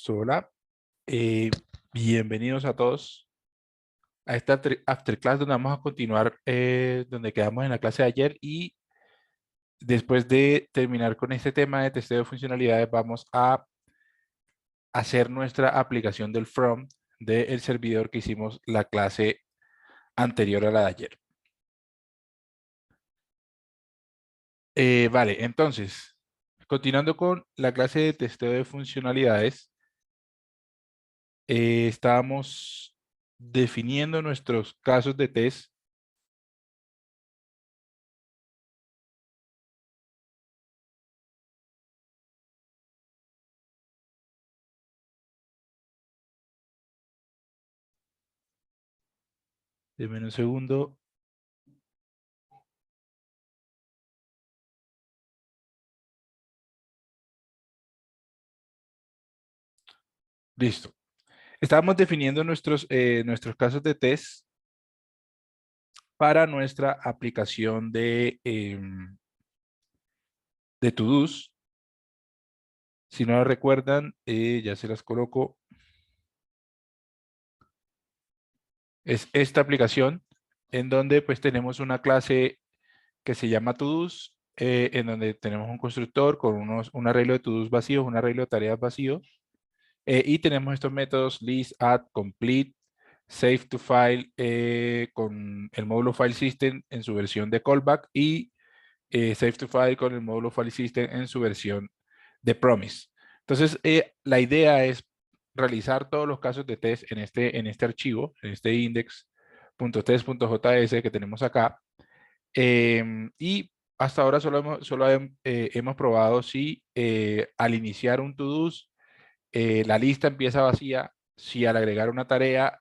Hola, eh, bienvenidos a todos a esta afterclass donde vamos a continuar donde quedamos en la clase de ayer y después de terminar con este tema de testeo de funcionalidades vamos a hacer nuestra aplicación del front del servidor que hicimos la clase anterior a la de ayer. Vale, entonces, continuando con la clase de testeo de funcionalidades, estábamos definiendo nuestros casos de test. Deme un segundo. Listo. Estábamos definiendo nuestros casos de test para nuestra aplicación de to-dos. Si no lo recuerdan, ya se las coloco. Es esta aplicación en donde pues tenemos una clase que se llama to-dos, en donde tenemos un constructor con un arreglo de to-dos vacíos, un arreglo de tareas vacíos. Y tenemos estos métodos list, add, complete, save to file con el módulo file system en su versión de callback y save to file con el módulo file system en su versión de promise. Entonces, la idea es realizar todos los casos de test en este archivo, en este index.test.js que tenemos acá. Y hasta ahora hemos probado si al iniciar un to-do la lista empieza vacía, si al agregar una tarea,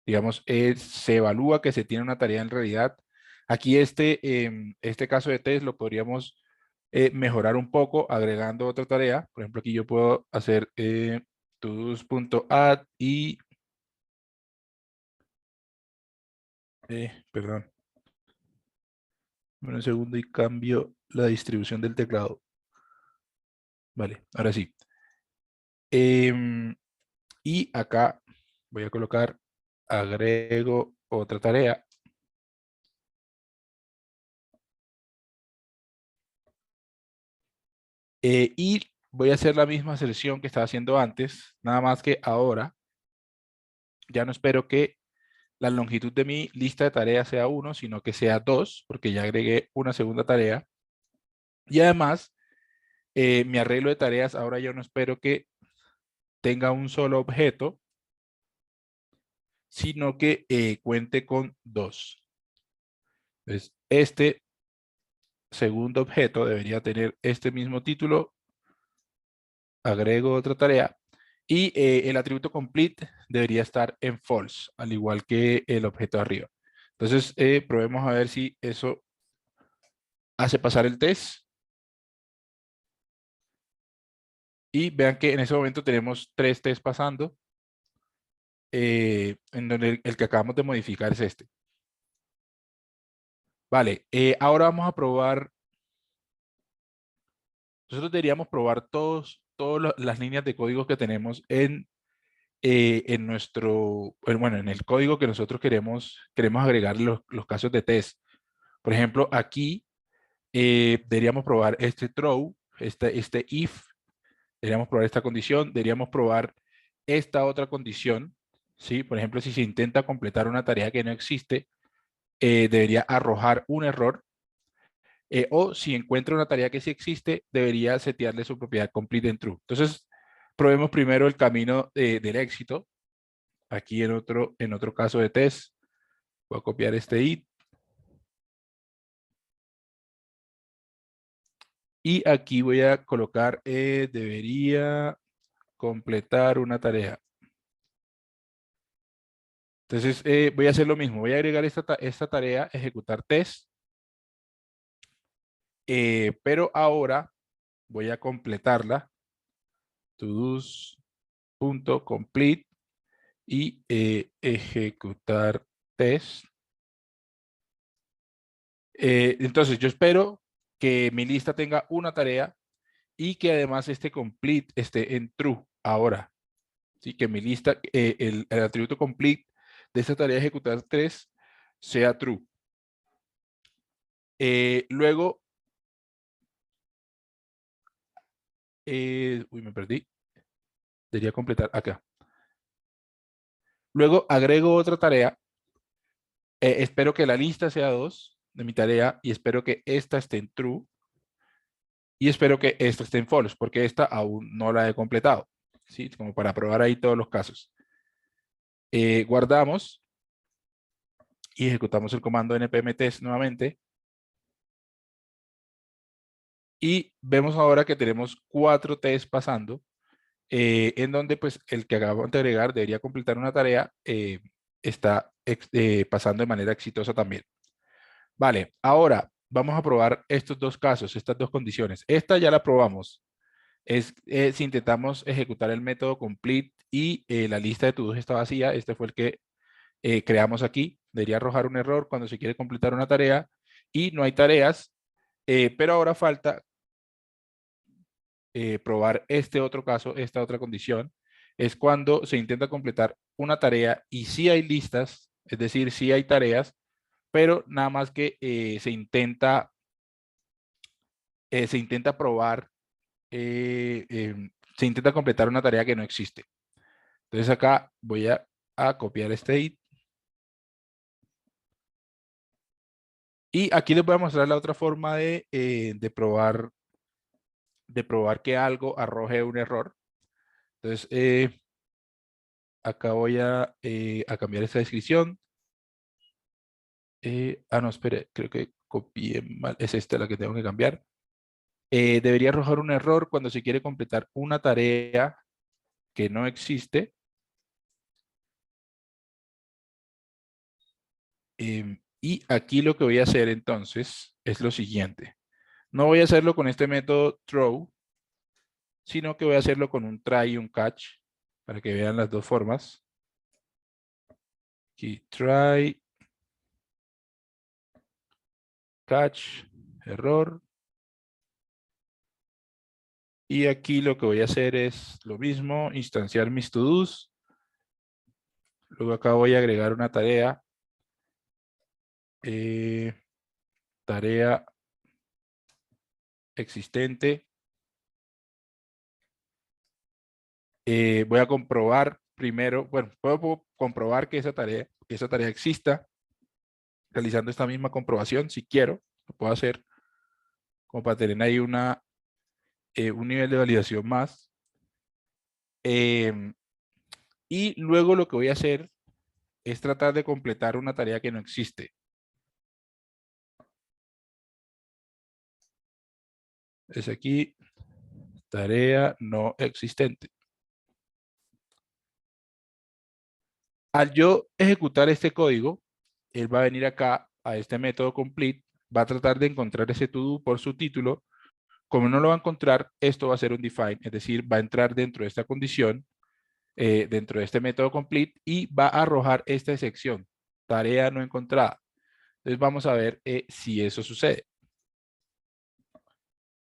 digamos, se evalúa que se tiene una tarea en realidad. Aquí este caso de test lo podríamos mejorar un poco agregando otra tarea. Por ejemplo, aquí yo puedo hacer todos.add y, perdón, un segundo y cambio la distribución del teclado. Vale, ahora sí. Y acá voy a colocar, agrego otra tarea. Y voy a hacer la misma selección que estaba haciendo antes, nada más que ahora ya no espero que la longitud de mi lista de tareas sea 1, sino que sea 2, porque ya agregué una segunda tarea. Y además, mi arreglo de tareas ahora yo no espero que tenga un solo objeto, sino que cuente con 2. Entonces, este segundo objeto debería tener este mismo título, agrego otra tarea, y el atributo complete debería estar en false, al igual que el objeto de arriba. Entonces, probemos a ver si eso hace pasar el test. Y vean que en ese momento tenemos 3 tests pasando, en donde el que acabamos de modificar es este. Vale, ahora vamos a probar. Nosotros deberíamos probar todas las líneas de código que tenemos bueno, en el código que nosotros queremos agregar los casos de test. Por ejemplo, aquí deberíamos probar este throw, este if, deberíamos probar esta condición, deberíamos probar esta otra condición, ¿sí? Por ejemplo, si se intenta completar una tarea que no existe, debería arrojar un error, o si encuentra una tarea que sí existe, debería setearle su propiedad complete en true. Entonces, probemos primero el camino del éxito. Aquí en otro caso de test, voy a copiar este it. Y aquí voy a colocar, debería completar una tarea. Entonces, voy a hacer lo mismo. Voy a agregar esta tarea, ejecutar test. Pero ahora voy a completarla. todos.complete y ejecutar test. Entonces, yo espero que mi lista tenga una tarea y que además este complete esté en true ahora. ¿Sí? Que mi lista, el atributo complete de esta tarea de ejecutar 3 sea true. Luego, uy, me perdí. Debería completar acá. Luego agrego otra tarea. Espero que la lista sea 2 de mi tarea y espero que esta esté en true y espero que esta esté en false porque esta aún no la he completado. ¿Sí? Como para probar ahí todos los casos. Guardamos y ejecutamos el comando npm test nuevamente. Y vemos ahora que tenemos 4 tests pasando, en donde pues el que acabamos de agregar debería completar una tarea, está pasando de manera exitosa también. Vale, ahora vamos a probar estos dos casos, estas dos condiciones. Esta ya la probamos. Es si intentamos ejecutar el método complete y la lista de to-dos está vacía. Este fue el que creamos aquí. Debería arrojar un error cuando se quiere completar una tarea y no hay tareas, pero ahora falta probar este otro caso, esta otra condición, es cuando se intenta completar una tarea y sí hay listas, es decir, sí hay tareas, pero nada más que se intenta probar, se intenta completar una tarea que no existe. Entonces acá voy a copiar este id. Y aquí les voy a mostrar la otra forma de probar que algo arroje un error. Entonces, acá voy a cambiar esta descripción. No, espere, creo que copié mal. Es esta la que tengo que cambiar. Debería arrojar un error cuando se quiere completar una tarea que no existe. Y aquí lo que voy a hacer entonces es lo siguiente. No voy a hacerlo con este método throw, sino que voy a hacerlo con un try y un catch para que vean las dos formas. Aquí try, catch, error. Y aquí lo que voy a hacer es lo mismo, instanciar mis to-dos. Luego acá voy a agregar una tarea. Tarea existente. Voy a comprobar primero, bueno, puedo comprobar que esa tarea exista realizando esta misma comprobación si quiero. Lo puedo hacer como para tener ahí un nivel de validación más. Y luego lo que voy a hacer es tratar de completar una tarea que no existe. Es aquí, tarea no existente. Al yo ejecutar este código, él va a venir acá a este método complete, va a tratar de encontrar ese to-do por su título. Como no lo va a encontrar, esto va a ser un define, es decir, va a entrar dentro de esta condición, dentro de este método complete y va a arrojar esta excepción, tarea no encontrada. Entonces vamos a ver si eso sucede.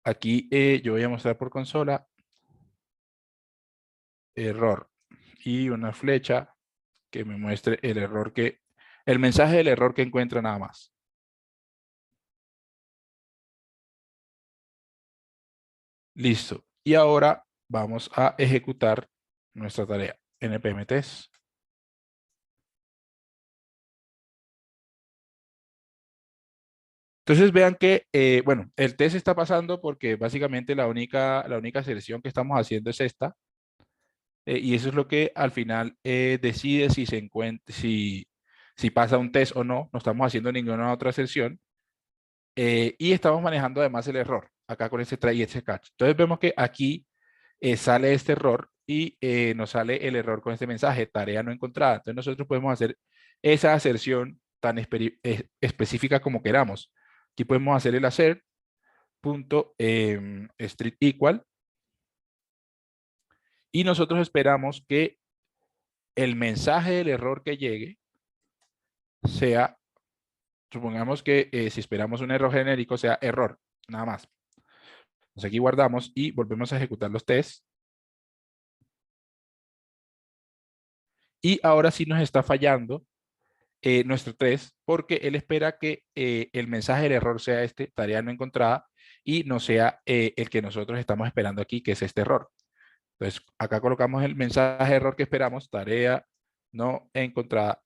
Aquí yo voy a mostrar por consola error y una flecha que me muestre el error el mensaje del error que encuentra nada más. Listo. Y ahora vamos a ejecutar nuestra tarea npm test. Entonces vean que, bueno, el test está pasando porque básicamente la única selección que estamos haciendo es esta. Y eso es lo que al final decide si pasa un test o no. No estamos haciendo ninguna otra selección. Y estamos manejando además el error acá con este try y este catch. Entonces vemos que aquí sale este error y nos sale el error con este mensaje, tarea no encontrada. Entonces nosotros podemos hacer esa aserción tan específica como queramos. Aquí podemos hacer el assert punto street equal y nosotros esperamos que el mensaje del error que llegue sea, supongamos que si esperamos un error genérico sea error, nada más. aquí guardamos y volvemos a ejecutar los tests. Y ahora sí nos está fallando nuestro test porque él espera que el mensaje del error sea este, tarea no encontrada, y no sea el que nosotros estamos esperando aquí, que es este error. Entonces, acá colocamos el mensaje de error que esperamos, tarea no encontrada.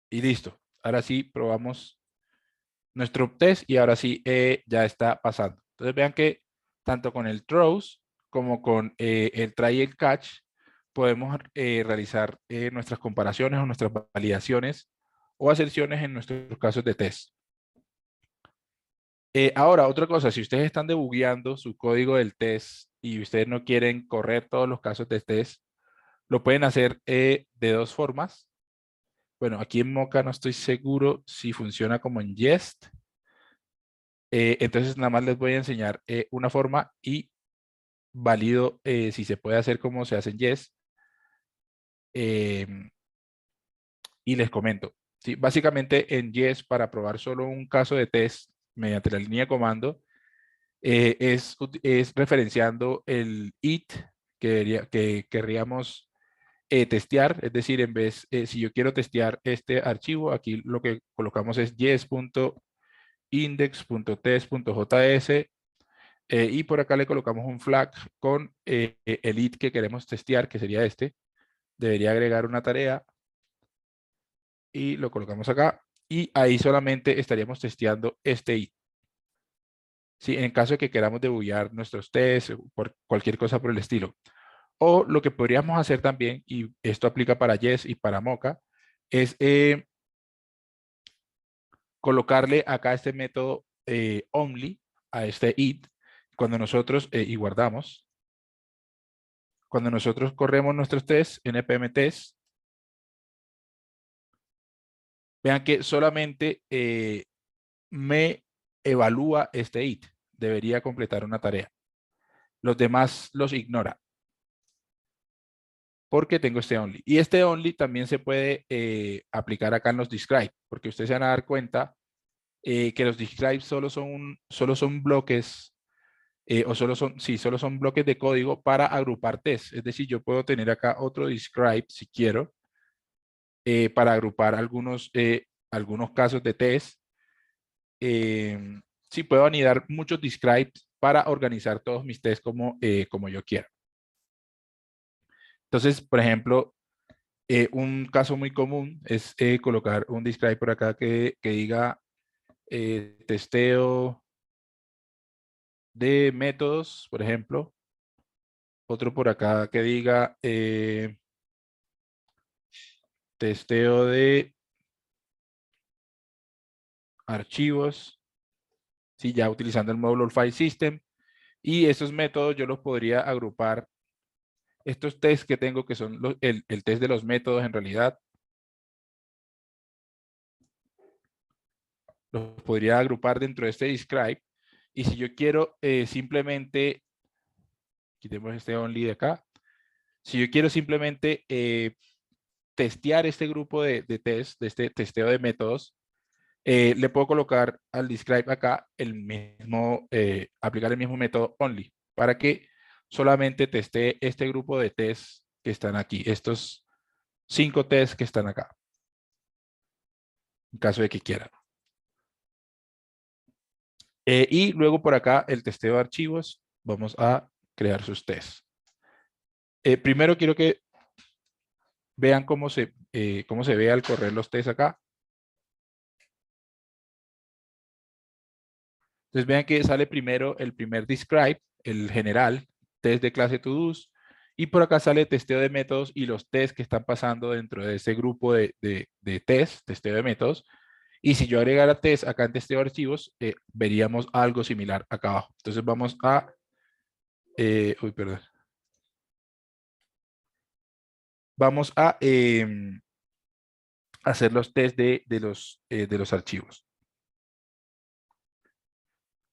Y listo. Ahora sí probamos nuestro test y ahora sí ya está pasando. Entonces vean que tanto con el throws como con el try y el catch podemos realizar nuestras comparaciones o nuestras validaciones o aserciones en nuestros casos de test. Ahora, otra cosa, si ustedes están debugueando su código del test y ustedes no quieren correr todos los casos de test, lo pueden hacer de dos formas. Bueno, aquí en Mocha no estoy seguro si funciona como en Jest. Entonces, nada más les voy a enseñar una forma y valido si se puede hacer como se hace en Jest. Y les comento. ¿Sí? Básicamente en Jest, para probar solo un caso de test mediante la línea de comando, es referenciando el it que querríamos testear. Es decir, en vez, si yo quiero testear este archivo, aquí lo que colocamos es jest.index.test.js. Y por acá le colocamos un flag con el it que queremos testear, que sería este. Debería agregar una tarea y lo colocamos acá. Y ahí solamente estaríamos testeando este it. ¿Sí? En caso de que queramos debuguear nuestros tests o por cualquier cosa por el estilo. O lo que podríamos hacer también, y esto aplica para Jest y para Mocha, es colocarle acá este método only a este it. Cuando nosotros, y guardamos, cuando nosotros corremos nuestros tests, npm test, vean que solamente me evalúa este it. Debería completar una tarea. Los demás los ignora porque tengo este only. Y este only también se puede aplicar acá en los describe, porque ustedes se van a dar cuenta que los describe solo son bloques, o solo son bloques de código para agrupar tests. Es decir, yo puedo tener acá otro describe si quiero, para agrupar algunos casos de test. Sí, puedo anidar muchos describes para organizar todos mis tests como yo quiera. Entonces, por ejemplo, un caso muy común es colocar un describe por acá que diga testeo de métodos, por ejemplo. Otro por acá que diga testeo de archivos, ¿sí? Ya utilizando el módulo File System. Y esos métodos yo los podría agrupar. Estos tests que tengo, que son el test de los métodos en realidad, los podría agrupar dentro de este describe. Y si yo quiero simplemente, quitemos este only de acá. Si yo quiero simplemente testear este grupo de test, de este testeo de métodos, le puedo colocar al describe acá el mismo, aplicar el mismo método only, para que solamente testee este grupo de tests que están aquí, estos 5 tests que están acá, en caso de que quieran. Y luego por acá el testeo de archivos, vamos a crear sus tests. Primero quiero que vean cómo se ve al correr los tests acá. Entonces vean que sale primero el primer describe, el general, test de clase todos, y por acá sale testeo de métodos y los tests que están pasando dentro de ese grupo de test, testeo de métodos. Y si yo agregara test acá en testeo de archivos, veríamos algo similar acá abajo. Entonces vamos a, perdón. Vamos a hacer los test de los archivos.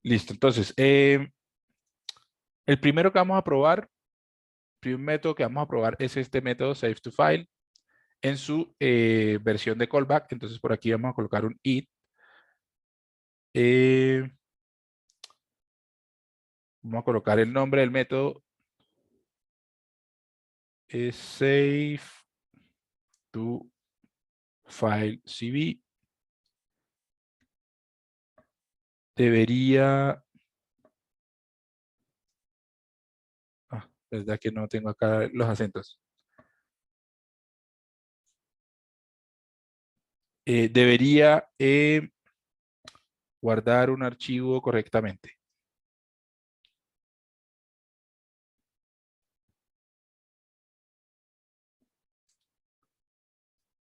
Listo, entonces, El primero que vamos a probar, el primer método que vamos a probar es este método save to file en su versión de callback. Entonces por aquí vamos a colocar un it. Vamos a colocar el nombre del método, es save to file cv. Debería, verdad que no tengo acá los acentos. Debería guardar un archivo correctamente.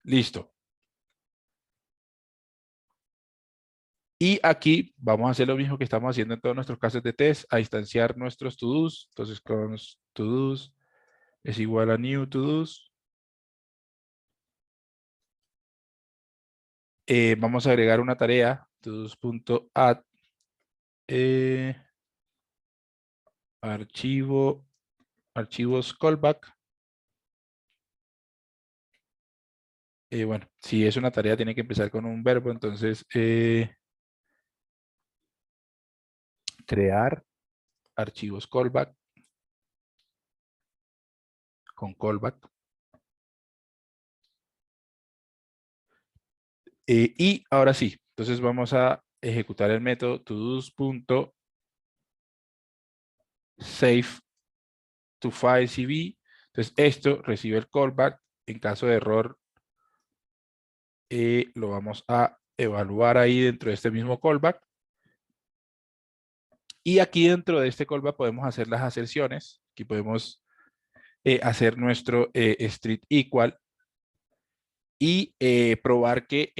Listo. Y aquí vamos a hacer lo mismo que estamos haciendo en todos nuestros casos de test, a instanciar nuestros to-dos. Entonces, con to-dos es igual a new to-dos. Vamos a agregar una tarea, todos.add archivos callback. Bueno, si es una tarea tiene que empezar con un verbo, entonces crear archivos callback con callback. Y ahora sí, entonces vamos a ejecutar el método todos.save to file cv. Entonces esto recibe el callback. En caso de error, lo vamos a evaluar ahí dentro de este mismo callback. Y aquí dentro de este callback podemos hacer las aserciones. Aquí podemos hacer nuestro street equal y probar que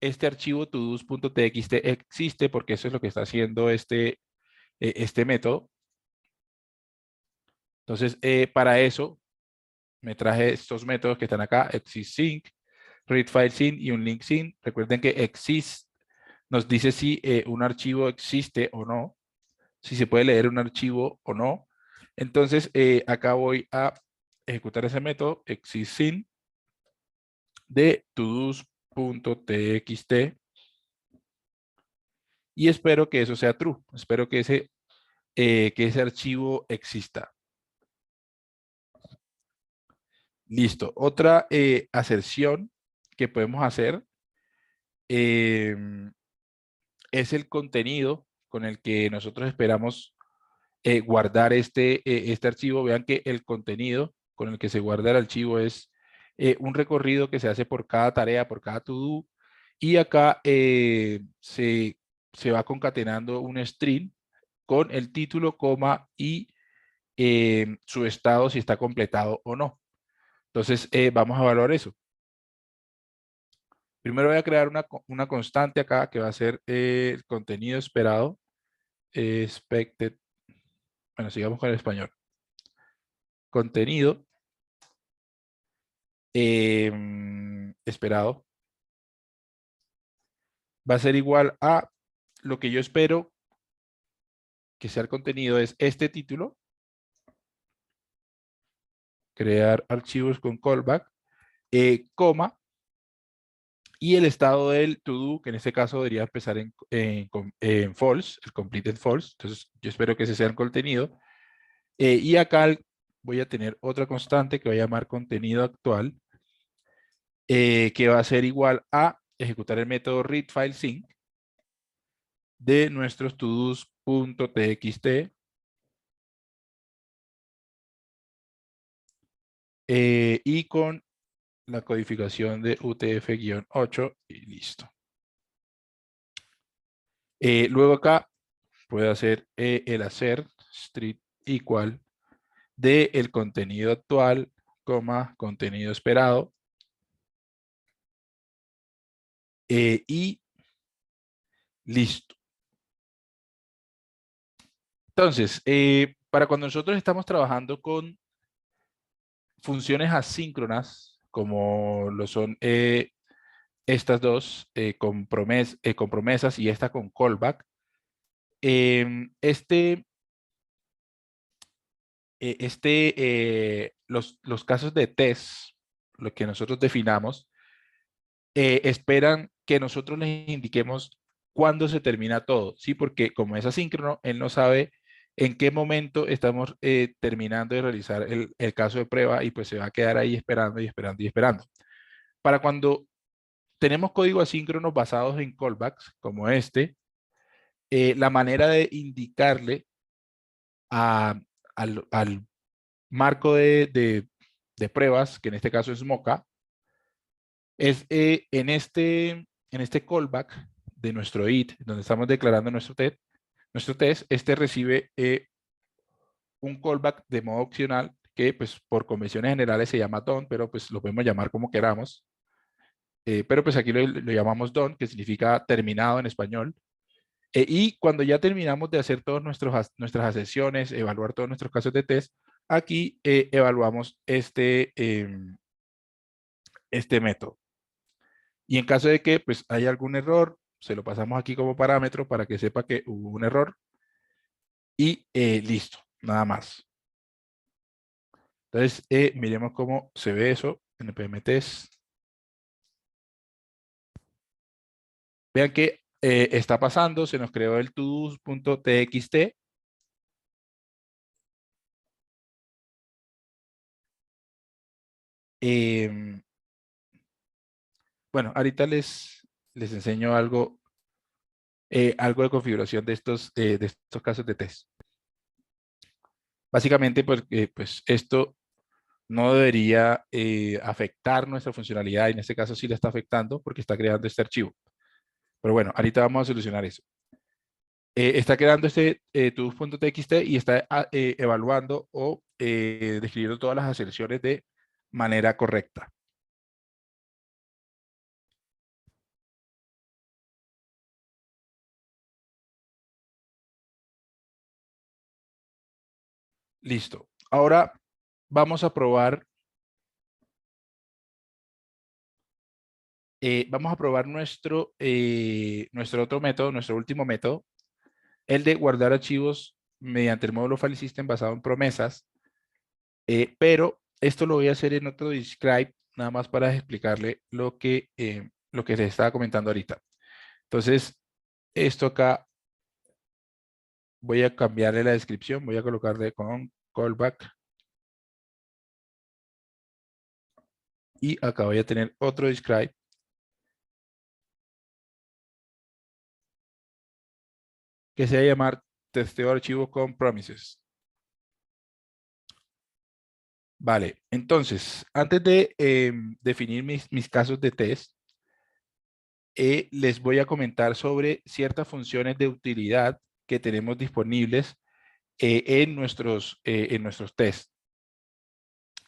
este archivo todos.txt existe, porque eso es lo que está haciendo este método. Entonces, para eso me traje estos métodos que están acá, exist_sync, readFileSync y un link_sync. Recuerden que exist nos dice si un archivo existe o no, si se puede leer un archivo o no. Entonces, acá voy a ejecutar ese método, exist_sync de todos.txt y espero que eso sea true. Espero que ese archivo exista. Listo. Otra aserción que podemos hacer es el contenido con el que nosotros esperamos guardar este archivo. Vean que el contenido con el que se guarda el archivo es un recorrido que se hace por cada tarea, por cada to-do. Y acá se va concatenando un string con el título, coma y su estado, si está completado o no. Entonces, vamos a evaluar eso. Primero voy a crear una constante acá que va a ser el contenido esperado. Expected. Bueno, sigamos con el español. Contenido esperado va a ser igual a lo que yo espero que sea el contenido, es este título. Crear archivos con callback, coma, y el estado del to-do, que en este caso debería empezar en false, el completed false. Entonces, yo espero que ese sea el contenido. Y acá voy a tener otra constante que voy a llamar contenido actual, que va a ser igual a ejecutar el método readFileSync de nuestros todos.txt y con la codificación de UTF-8 y listo. Luego acá puedo hacer el hacer street equal de el contenido actual, coma, contenido esperado. Y listo. Entonces, para cuando nosotros estamos trabajando con funciones asíncronas, como lo son estas dos, con promesas y esta con callback, este los casos de test, lo que nosotros definamos, esperan que nosotros les indiquemos cuándo se termina todo, ¿sí? Porque como es asíncrono, él no sabe en qué momento estamos terminando de realizar el caso de prueba y pues se va a quedar ahí esperando y esperando y esperando. Para cuando tenemos código asíncronos basados en callbacks, como este, la manera de indicarle al marco de pruebas, que en este caso es Mocha, es en este callback de nuestro it, donde estamos declarando nuestro test, este recibe un callback de modo opcional que pues por convenciones generales se llama done, pero pues lo podemos llamar como queramos. Pero pues aquí lo llamamos done, que significa terminado en español. Y cuando ya terminamos de hacer todas nuestras ascensiones, evaluar todos nuestros casos de test, aquí evaluamos este método. Y en caso de que pues haya algún error, se lo pasamos aquí como parámetro para que sepa que hubo un error. Y listo, nada más. Entonces, miremos cómo se ve eso en el PMTest. Vean que está pasando, se nos creó el todos.txt. Bueno, ahorita les enseño algo de configuración de estos casos de test. Básicamente, porque pues esto no debería afectar nuestra funcionalidad, y en este caso sí la está afectando porque está creando este archivo. Pero bueno, ahorita vamos a solucionar eso. Está creando este todos.txt y está evaluando o describiendo todas las aserciones de manera correcta. Listo. Ahora vamos a probar nuestro otro método, nuestro último método, el de guardar archivos mediante el módulo file system basado en promesas, pero esto lo voy a hacer en otro describe, nada más para explicarle lo que les estaba comentando ahorita. Entonces, esto acá, voy a cambiarle la descripción, voy a colocarle con callback, y acá voy a tener otro describe, que se va a llamar testeo archivo con promises. Vale, entonces, antes de definir mis casos de test, les voy a comentar sobre ciertas funciones de utilidad que tenemos disponibles en nuestros tests.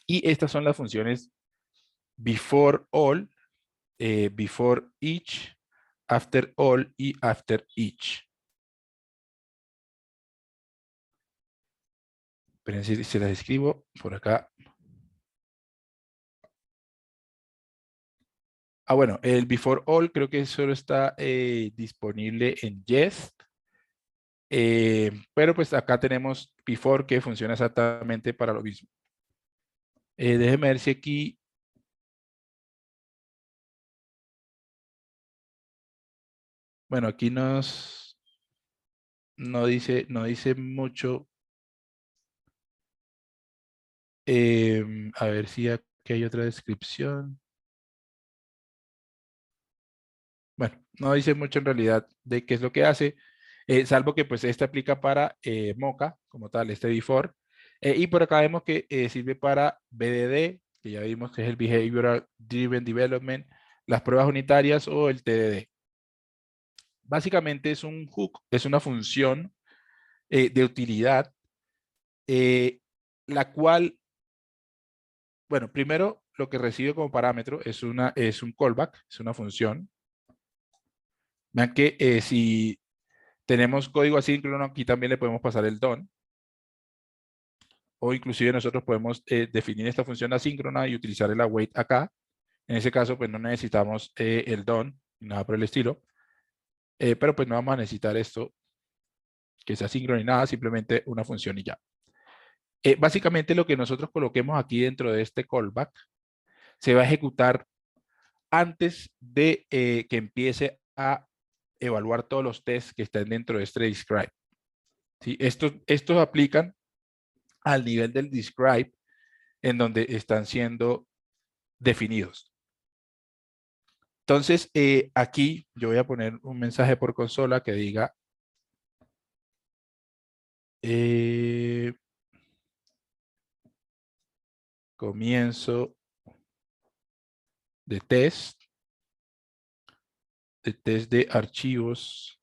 Y estas son las funciones before all, before each, after all y after each. Esperen si se las escribo por acá. Bueno, el before all creo que solo está disponible en Jest. Pero pues acá tenemos before que funciona exactamente para lo mismo. Déjenme ver si aquí... Bueno, aquí no dice mucho. A ver si aquí hay otra descripción. Bueno, no dice mucho en realidad de qué es lo que hace, salvo que pues este aplica para Mocha, como tal, este before. Y por acá vemos que sirve para BDD, que ya vimos que es el Behavioral Driven Development, las pruebas unitarias o el TDD. Básicamente es un hook, es una función de utilidad, la cual, bueno, primero lo que recibe como parámetro es un callback, es una función. Vean que si tenemos código asíncrono, aquí también le podemos pasar el done. O inclusive nosotros podemos definir esta función asíncrona y utilizar el await acá. En ese caso, pues no necesitamos el done, ni nada por el estilo. Pero pues no vamos a necesitar esto que sea asíncrono ni nada, simplemente una función y ya. Básicamente lo que nosotros coloquemos aquí dentro de este callback se va a ejecutar antes de que empiece a evaluar todos los tests que están dentro de este describe. ¿Sí? Estos aplican al nivel del describe en donde están siendo definidos. Entonces, aquí yo voy a poner un mensaje por consola que diga comienzo de test de archivos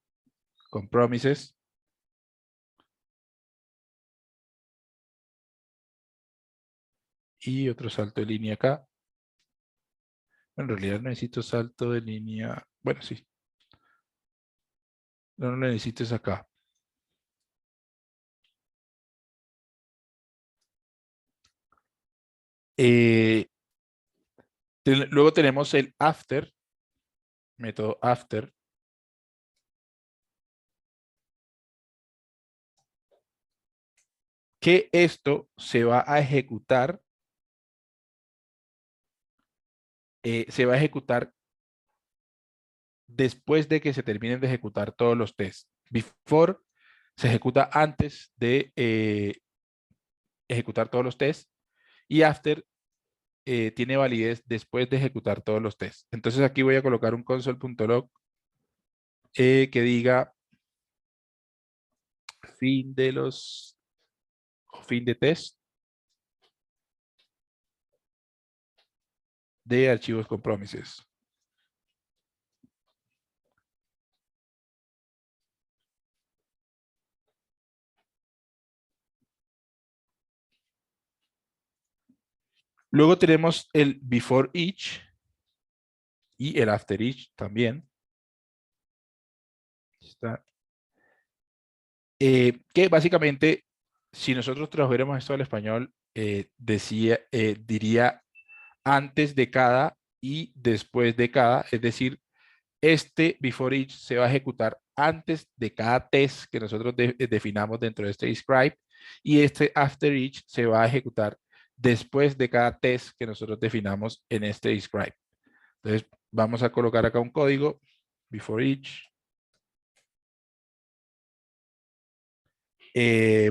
con promises. Y otro salto de línea acá. En realidad necesito salto de línea. Bueno, sí. No lo necesites acá. Luego tenemos el after, método after, que esto se va a ejecutar, después de que se terminen de ejecutar todos los tests. Before se ejecuta antes de ejecutar todos los tests y after tiene validez después de ejecutar todos los tests. Entonces aquí voy a colocar un console.log que diga fin de test de archivos con promises. Luego tenemos el before each y el after each también. Está. Que básicamente, si nosotros tradujéramos esto al español, diría antes de cada y después de cada, es decir, este before each se va a ejecutar antes de cada test que nosotros definamos dentro de este describe y este after each se va a ejecutar después de cada test que nosotros definamos en este describe. Entonces, vamos a colocar acá un código, before each.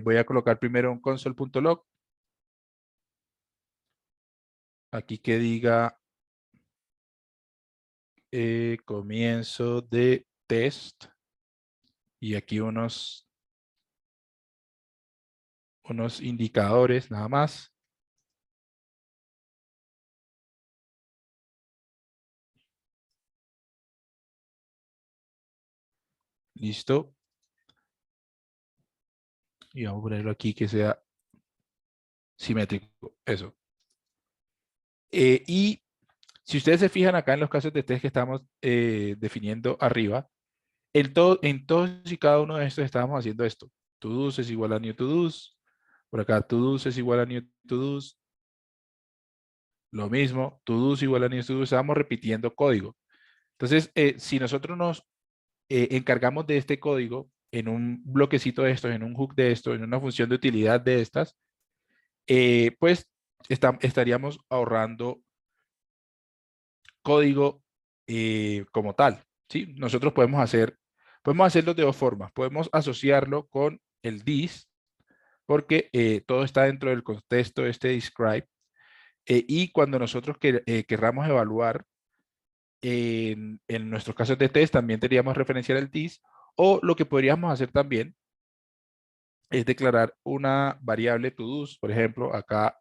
Voy a colocar primero un console.log. Aquí que diga comienzo de test. Y aquí unos indicadores nada más. Listo. Y vamos a ponerlo aquí que sea simétrico. Eso. Y si ustedes se fijan acá en los casos de test que estamos definiendo arriba, en todos y cada uno de estos estamos haciendo esto. Todos es igual a new todos. Por acá todos es igual a new todos. Lo mismo, todos igual a new todos. Estamos repitiendo código. Entonces, si nosotros nos encargamos de este código en un bloquecito de estos, en un hook de estos, en una función de utilidad de estas, pues estaríamos ahorrando código como tal. ¿Sí? Nosotros podemos hacerlo de dos formas. Podemos asociarlo con el this, porque todo está dentro del contexto de este describe. Y cuando nosotros querramos evaluar en nuestros casos de test, también tendríamos referenciar el this. O lo que podríamos hacer también es declarar una variable todos, por ejemplo, acá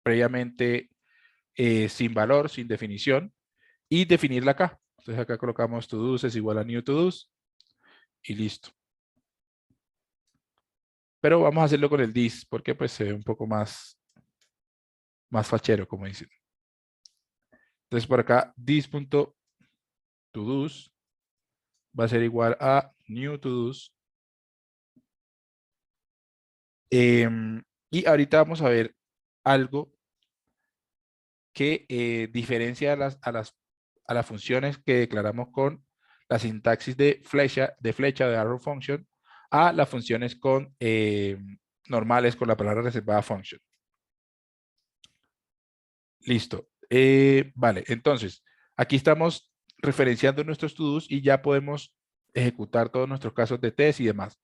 previamente sin valor, sin definición, y definirla acá. Entonces acá colocamos todos es igual a new todos y listo. Pero vamos a hacerlo con el this porque pues se ve un poco más fachero, como dicen. Entonces por acá this.todos va a ser igual a new todos. Y ahorita vamos a ver algo que diferencia a las funciones que declaramos con la sintaxis de flecha de arrow function a las funciones con normales con la palabra reservada function. Listo. Vale, entonces, aquí estamos referenciando nuestros to-dos y ya podemos ejecutar todos nuestros casos de test y demás.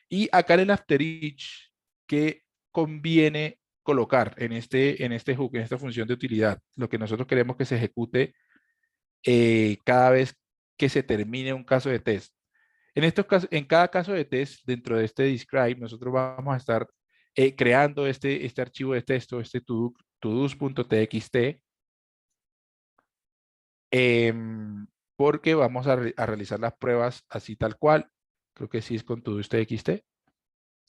Y acá en el after each, ¿qué conviene colocar en este hook, en esta función de utilidad? Lo que nosotros queremos que se ejecute cada vez que se termine un caso de test. En estos casos, en cada caso de test, dentro de este describe, nosotros vamos a estar creando este archivo de texto, este todos.txt, porque vamos a realizar las pruebas así tal cual. Creo que sí es con todos.txt.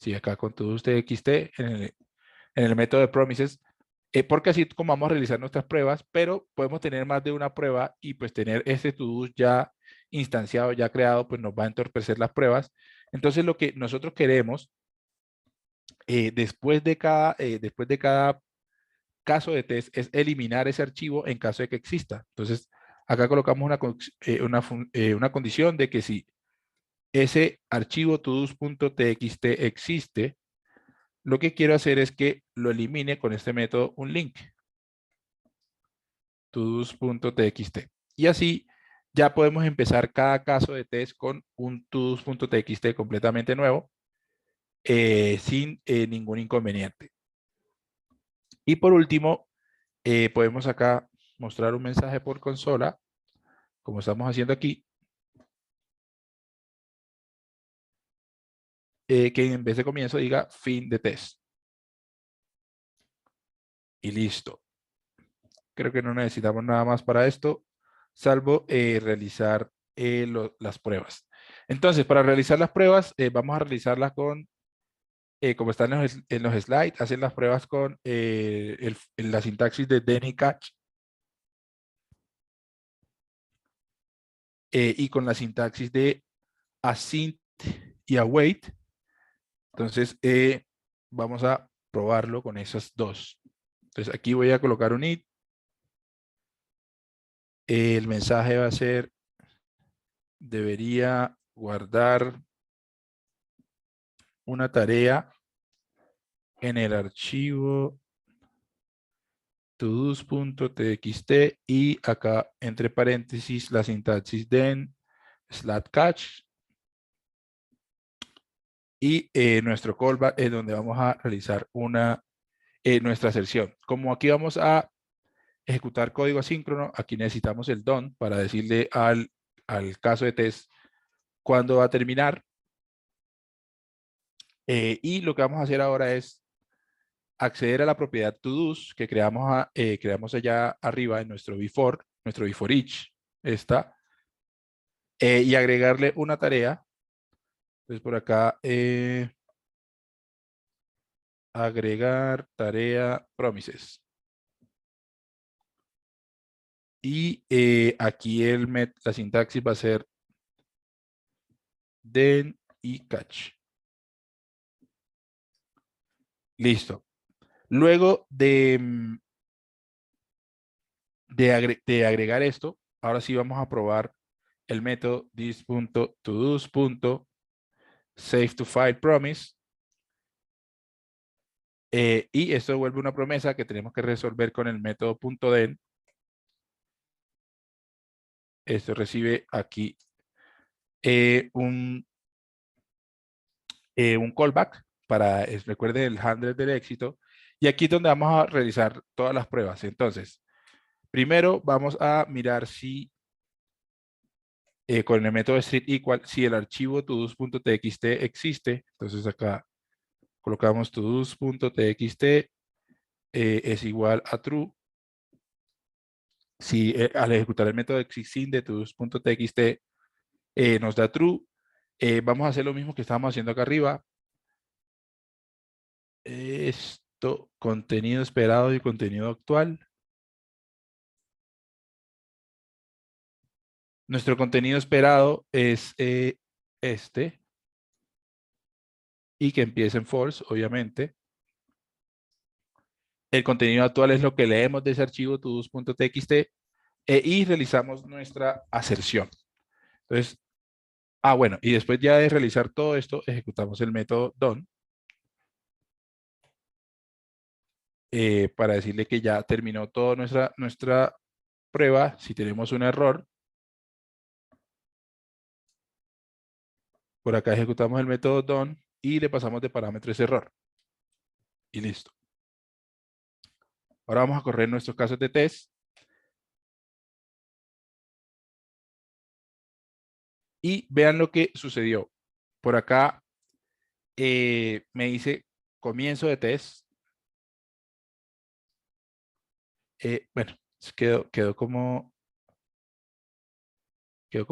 Sí, acá con todos.txt en el método de promises, porque así como vamos a realizar nuestras pruebas, pero podemos tener más de una prueba y pues tener este to-do ya instanciado, ya creado, pues nos va a entorpecer las pruebas. Entonces lo que nosotros queremos después de cada caso de test es eliminar ese archivo en caso de que exista. Entonces acá colocamos una condición de que si ese archivo todos.txt existe, lo que quiero hacer es que lo elimine con este método un link. todos.txt. Y así ya podemos empezar cada caso de test con un todos.txt completamente nuevo sin ningún inconveniente. Y por último, podemos acá mostrar un mensaje por consola, como estamos haciendo aquí, que en vez de comienzo diga fin de test. Y listo. Creo que no necesitamos nada más para esto, salvo realizar las pruebas. Entonces, para realizar las pruebas, vamos a realizarlas con, como están en los slides, hacen las pruebas con la sintaxis de then y catch, y con la sintaxis de async y await. Entonces, vamos a probarlo con esas dos. Entonces, aquí voy a colocar un it. El mensaje va a ser, debería guardar una tarea en el archivo todos.txt y acá entre paréntesis la sintaxis then /catch y nuestro callback es donde vamos a realizar nuestra aserción. Como aquí vamos a ejecutar código asíncrono, aquí necesitamos el done para decirle al caso de test cuándo va a terminar. Y lo que vamos a hacer ahora es acceder a la propiedad todos que creamos allá arriba en nuestro before each, y agregarle una tarea. Entonces por acá, agregar tarea promises. Y aquí la sintaxis va a ser then y catch. Listo. Luego de agregar esto, ahora sí vamos a probar el método this.todos.SaveToFilePromise. Y esto vuelve una promesa que tenemos que resolver con el método .den. Esto recibe aquí un callback para, recuerden, el handler del éxito. Y aquí es donde vamos a realizar todas las pruebas. Entonces, primero vamos a mirar si con el método streetEqual, si el archivo todos.txt existe. Entonces acá colocamos todos.txt es igual a true. Si al ejecutar el método existing de todos.txt nos da true, vamos a hacer lo mismo que estábamos haciendo acá arriba. Esto, contenido esperado y contenido actual. Nuestro contenido esperado es este. Y que empiece en false, obviamente. El contenido actual es lo que leemos de ese archivo todos.txt y realizamos nuestra aserción. Entonces, bueno, y después ya de realizar todo esto, ejecutamos el método done. para decirle que ya terminó toda nuestra prueba. Si tenemos un error, por acá ejecutamos el método done y le pasamos de parámetro ese error. Y listo. Ahora vamos a correr nuestros casos de test. Y vean lo que sucedió. Por acá me dice comienzo de test. Bueno, quedó como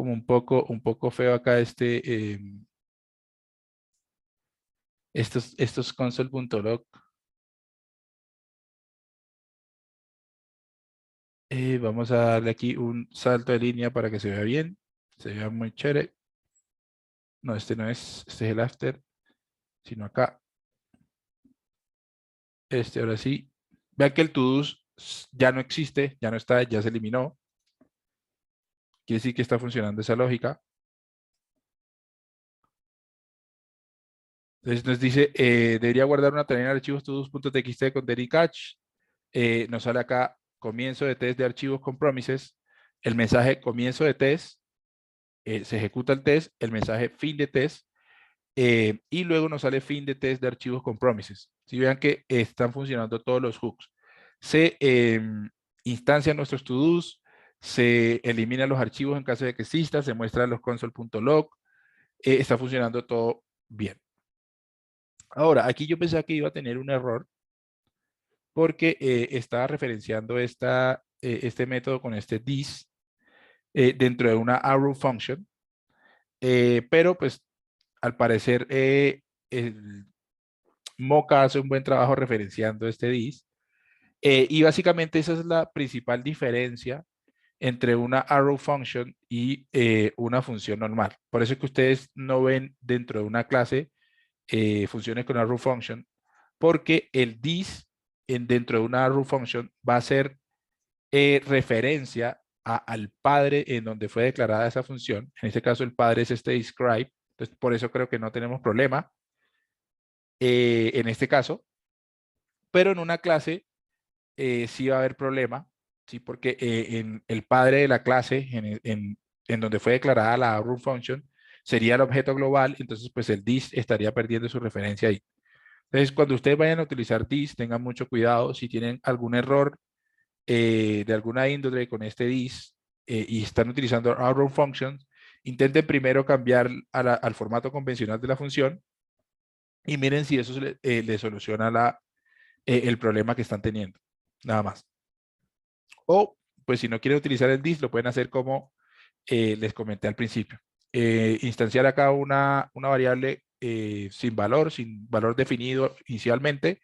un poco feo acá estos console.log. Vamos a darle aquí un salto de línea para que se vea bien. Se vea muy chévere. No, este no es, este es el after, sino acá. Este ahora sí. Vean que el todos ya no existe, ya no está, ya se eliminó. Quiere decir que está funcionando esa lógica. Entonces nos dice, debería guardar una tarea en archivos todos.txt con Derry Catch. Nos sale acá comienzo de test de archivos con promises. El mensaje comienzo de test, se ejecuta el test, el mensaje fin de test, y luego nos sale fin de test de archivos con promises. Si vean que están funcionando todos los hooks. Se instancian nuestros to-dos, se eliminan los archivos en caso de que exista, se muestran los console.log, está funcionando todo bien. Ahora, aquí yo pensaba que iba a tener un error porque estaba referenciando este método con este this dentro de una arrow function, pero pues al parecer el Mocha hace un buen trabajo referenciando este this, y básicamente esa es la principal diferencia entre una arrow function y una función normal. Por eso es que ustedes no ven dentro de una clase funciones con arrow function, porque el this dentro de una arrow function va a ser referencia al padre en donde fue declarada esa función. En este caso el padre es este describe, entonces por eso creo que no tenemos problema en este caso, pero en una clase sí va a haber problema, ¿sí? Porque en el padre de la clase, en donde fue declarada la arrow function, sería el objeto global, entonces pues el this estaría perdiendo su referencia ahí. Entonces, cuando ustedes vayan a utilizar this, tengan mucho cuidado. Si tienen algún error de alguna índole con este this y están utilizando arrow functions, intenten primero cambiar al formato convencional de la función y miren si eso le soluciona el problema que están teniendo. Nada más. O, pues si no quieren utilizar el this, lo pueden hacer como les comenté al principio. Instanciar acá una variable sin valor definido inicialmente,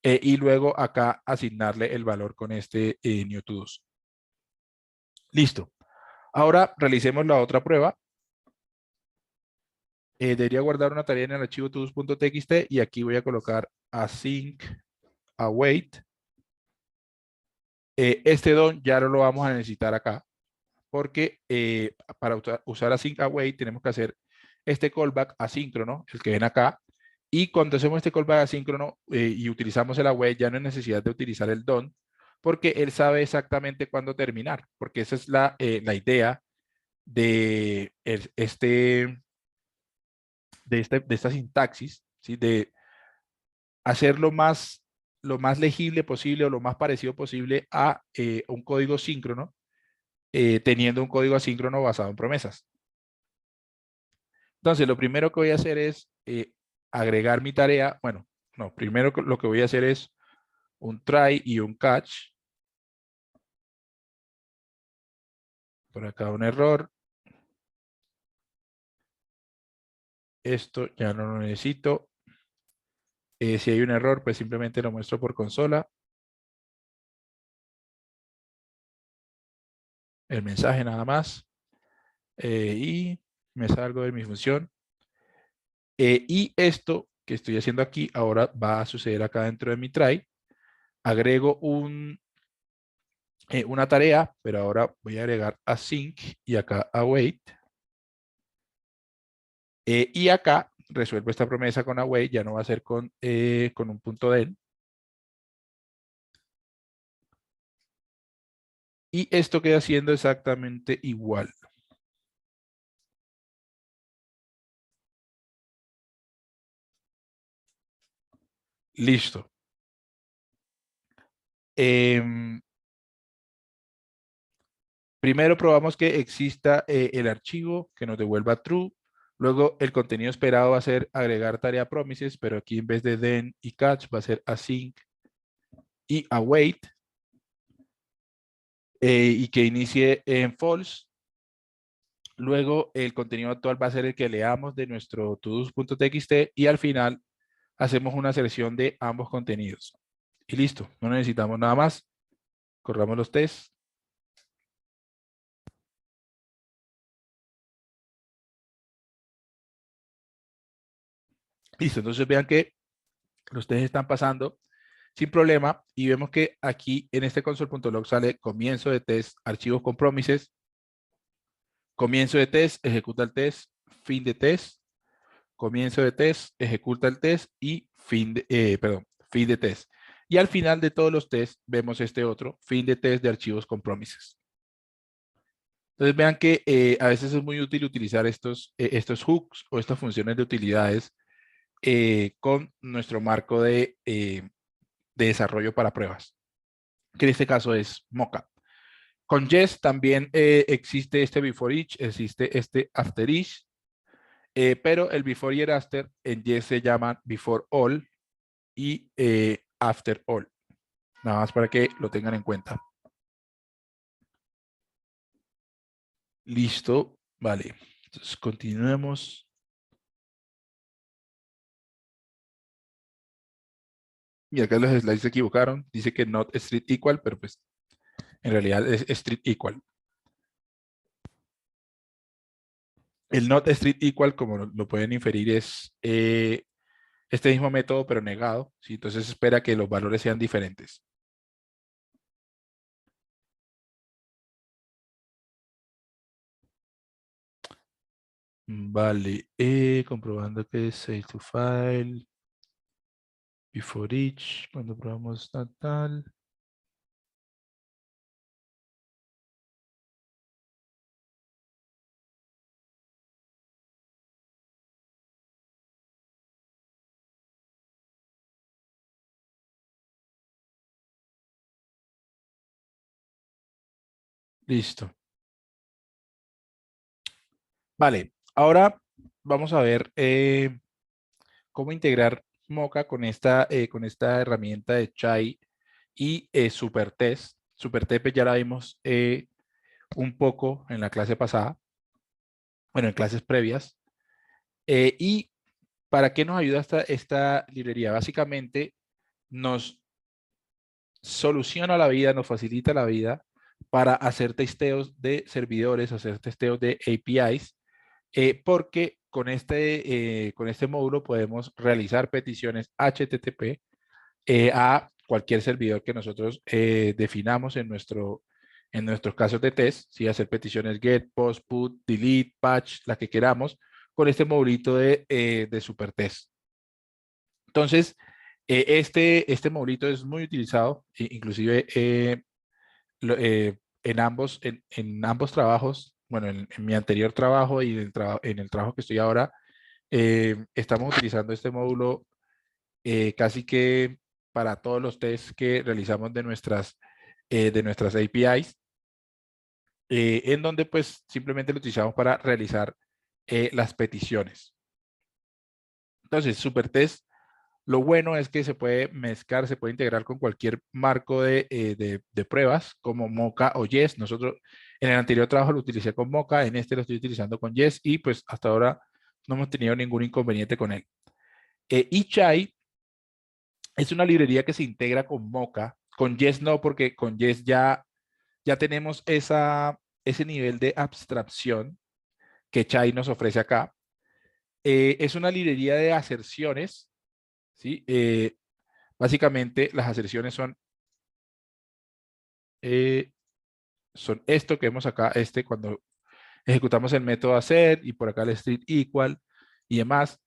y luego acá asignarle el valor con este new to dos. Listo. Ahora realicemos la otra prueba. Debería guardar una tarea en el archivo todos.txt y aquí voy a colocar async await. Este don ya no lo vamos a necesitar acá porque para usar async await tenemos que hacer este callback asíncrono, el que ven acá. Y cuando hacemos este callback asíncrono y utilizamos el await, ya no hay necesidad de utilizar el don, porque él sabe exactamente cuándo terminar, porque esa es la idea de de esta sintaxis, ¿sí? De hacer lo más legible posible o lo más parecido posible a un código síncrono, teniendo un código asíncrono basado en promesas. Entonces, lo primero que voy a hacer es agregar mi tarea. Bueno, no, primero lo que voy a hacer es un try y un catch. Por acá un error. Esto ya no lo necesito. Si hay un error, pues simplemente lo muestro por consola. El mensaje nada más. Y me salgo de mi función. Y esto que estoy haciendo aquí ahora va a suceder acá dentro de mi try. Agrego una tarea, pero ahora voy a agregar async y acá await. Y acá resuelvo esta promesa con await, ya no va a ser con un punto den. Y esto queda siendo exactamente igual. Listo. Em, Primero probamos que exista el archivo que nos devuelva true. Luego el contenido esperado va a ser agregar tarea promises, pero aquí en vez de then y catch va a ser async y await. Y que inicie en false. Luego el contenido actual va a ser el que leamos de nuestro todos.txt y al final hacemos una selección de ambos contenidos. Y listo, no necesitamos nada más. Corramos los tests. Listo, entonces vean que los tests están pasando sin problema y vemos que aquí en este console.log sale comienzo de test, archivos con promises, comienzo de test, ejecuta el test, fin de test, comienzo de test, ejecuta el test y fin de test. Y al final de todos los tests vemos este otro, fin de test de archivos con promises. Entonces vean que a veces es muy útil utilizar estos hooks o estas funciones de utilidades con nuestro marco de desarrollo para pruebas, que en este caso es Mocha. Con Jest también existe este before each, existe este after each, pero el before y el after en Jest se llaman before all y after all. Nada más para que lo tengan en cuenta. Listo, vale. Entonces continuemos. Y acá los slides se equivocaron. Dice que not street equal, pero pues en realidad es street equal. El not street equal, como lo pueden inferir, es este mismo método, pero negado. ¿Sí? Entonces espera que los valores sean diferentes. Vale, comprobando que es save to file, before each, cuando probamos tal. Listo. Vale, ahora vamos a ver cómo integrar Mocha con esta herramienta de Chai y SuperTest. SuperTest pues, ya la vimos un poco en la clase pasada, bueno, en clases previas. ¿Y para qué nos ayuda esta librería? Básicamente nos soluciona la vida, nos facilita la vida para hacer testeos de servidores, hacer testeos de APIs, porque con este módulo podemos realizar peticiones HTTP a cualquier servidor que nosotros definamos en nuestros casos de test, ¿sí? Hacer peticiones get, post, put, delete, patch, la que queramos, con este modulito de SuperTest. Entonces, este modulito es muy utilizado, inclusive en ambos trabajos, bueno, en mi anterior trabajo y en el trabajo que estoy ahora, estamos utilizando este módulo casi que para todos los tests que realizamos de nuestras APIs, en donde pues simplemente lo utilizamos para realizar las peticiones. Entonces, SuperTest, lo bueno es que se puede mezclar, se puede integrar con cualquier marco de pruebas como Mocha o Jest. Nosotros en el anterior trabajo lo utilicé con Mocha, en este lo estoy utilizando con Jest y pues hasta ahora no hemos tenido ningún inconveniente con él. Y Chai es una librería que se integra con Mocha, con Jest no, porque con Jest ya tenemos ese nivel de abstracción que Chai nos ofrece acá. Es una librería de aserciones, ¿sí? Básicamente las aserciones eh, son esto que vemos acá, cuando ejecutamos el método hacer y por acá el street equal y demás.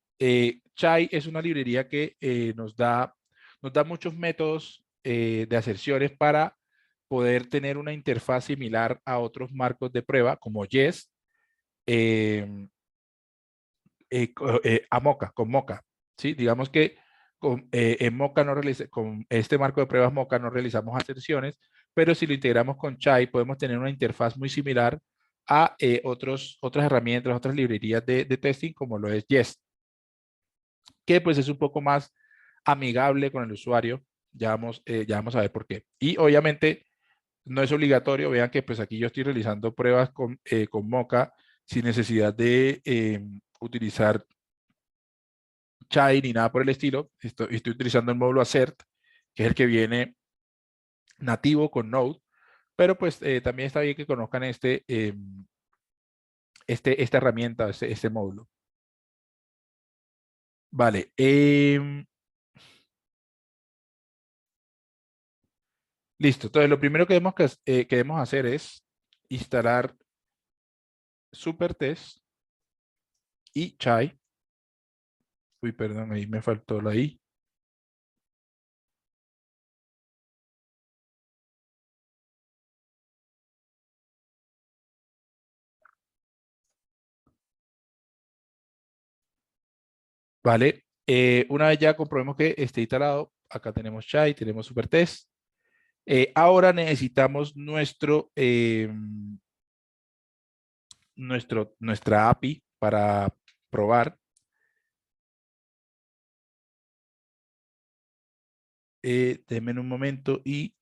Chai es una librería que nos da muchos métodos de aserciones para poder tener una interfaz similar a otros marcos de prueba como Jest, eh, a Mocha, con Mocha. ¿Sí? Digamos que en Mocha con este marco de pruebas Mocha no realizamos aserciones, pero si lo integramos con Chai podemos tener una interfaz muy similar a otras herramientas, otras librerías de testing como lo es Jest, que pues es un poco más amigable con el usuario. Ya vamos a ver por qué. Y obviamente no es obligatorio. Vean que pues aquí yo estoy realizando pruebas con Mocha sin necesidad de utilizar Chai ni nada por el estilo. Estoy utilizando el módulo Assert, que es el que viene nativo con Node, pero pues también está bien que conozcan esta herramienta, este módulo. Vale. Listo. Entonces, lo primero que debemos hacer es instalar Supertest y Chai. Uy, perdón, ahí me faltó la I. Vale. Una vez ya comprobemos que esté instalado, acá tenemos Chai, tenemos Supertest. Ahora necesitamos nuestra API para probar. Denme un momento y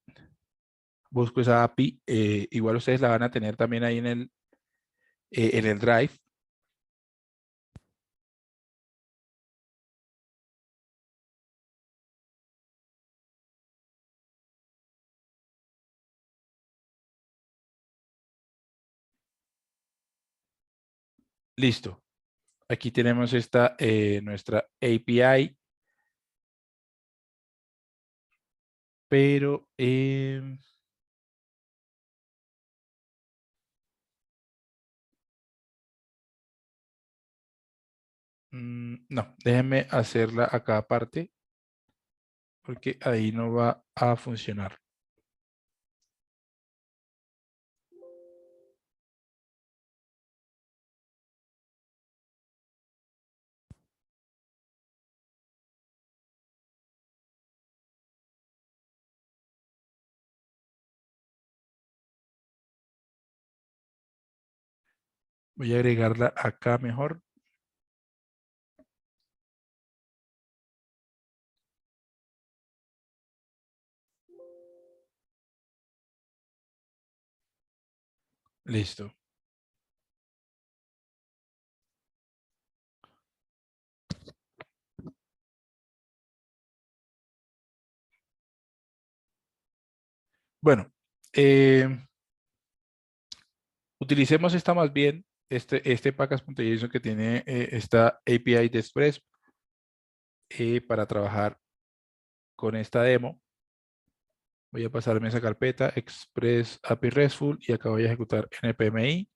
busco esa API. Igual ustedes la van a tener también ahí en el Drive. Listo. Aquí tenemos nuestra API, pero no, déjenme hacerla acá aparte porque ahí no va a funcionar. Voy a agregarla acá mejor. Listo. Bueno, utilicemos esta más bien, este package.json que tiene esta API de Express para trabajar con esta demo. Voy a pasarme esa carpeta, Express API RESTful, y acá voy a ejecutar npmi.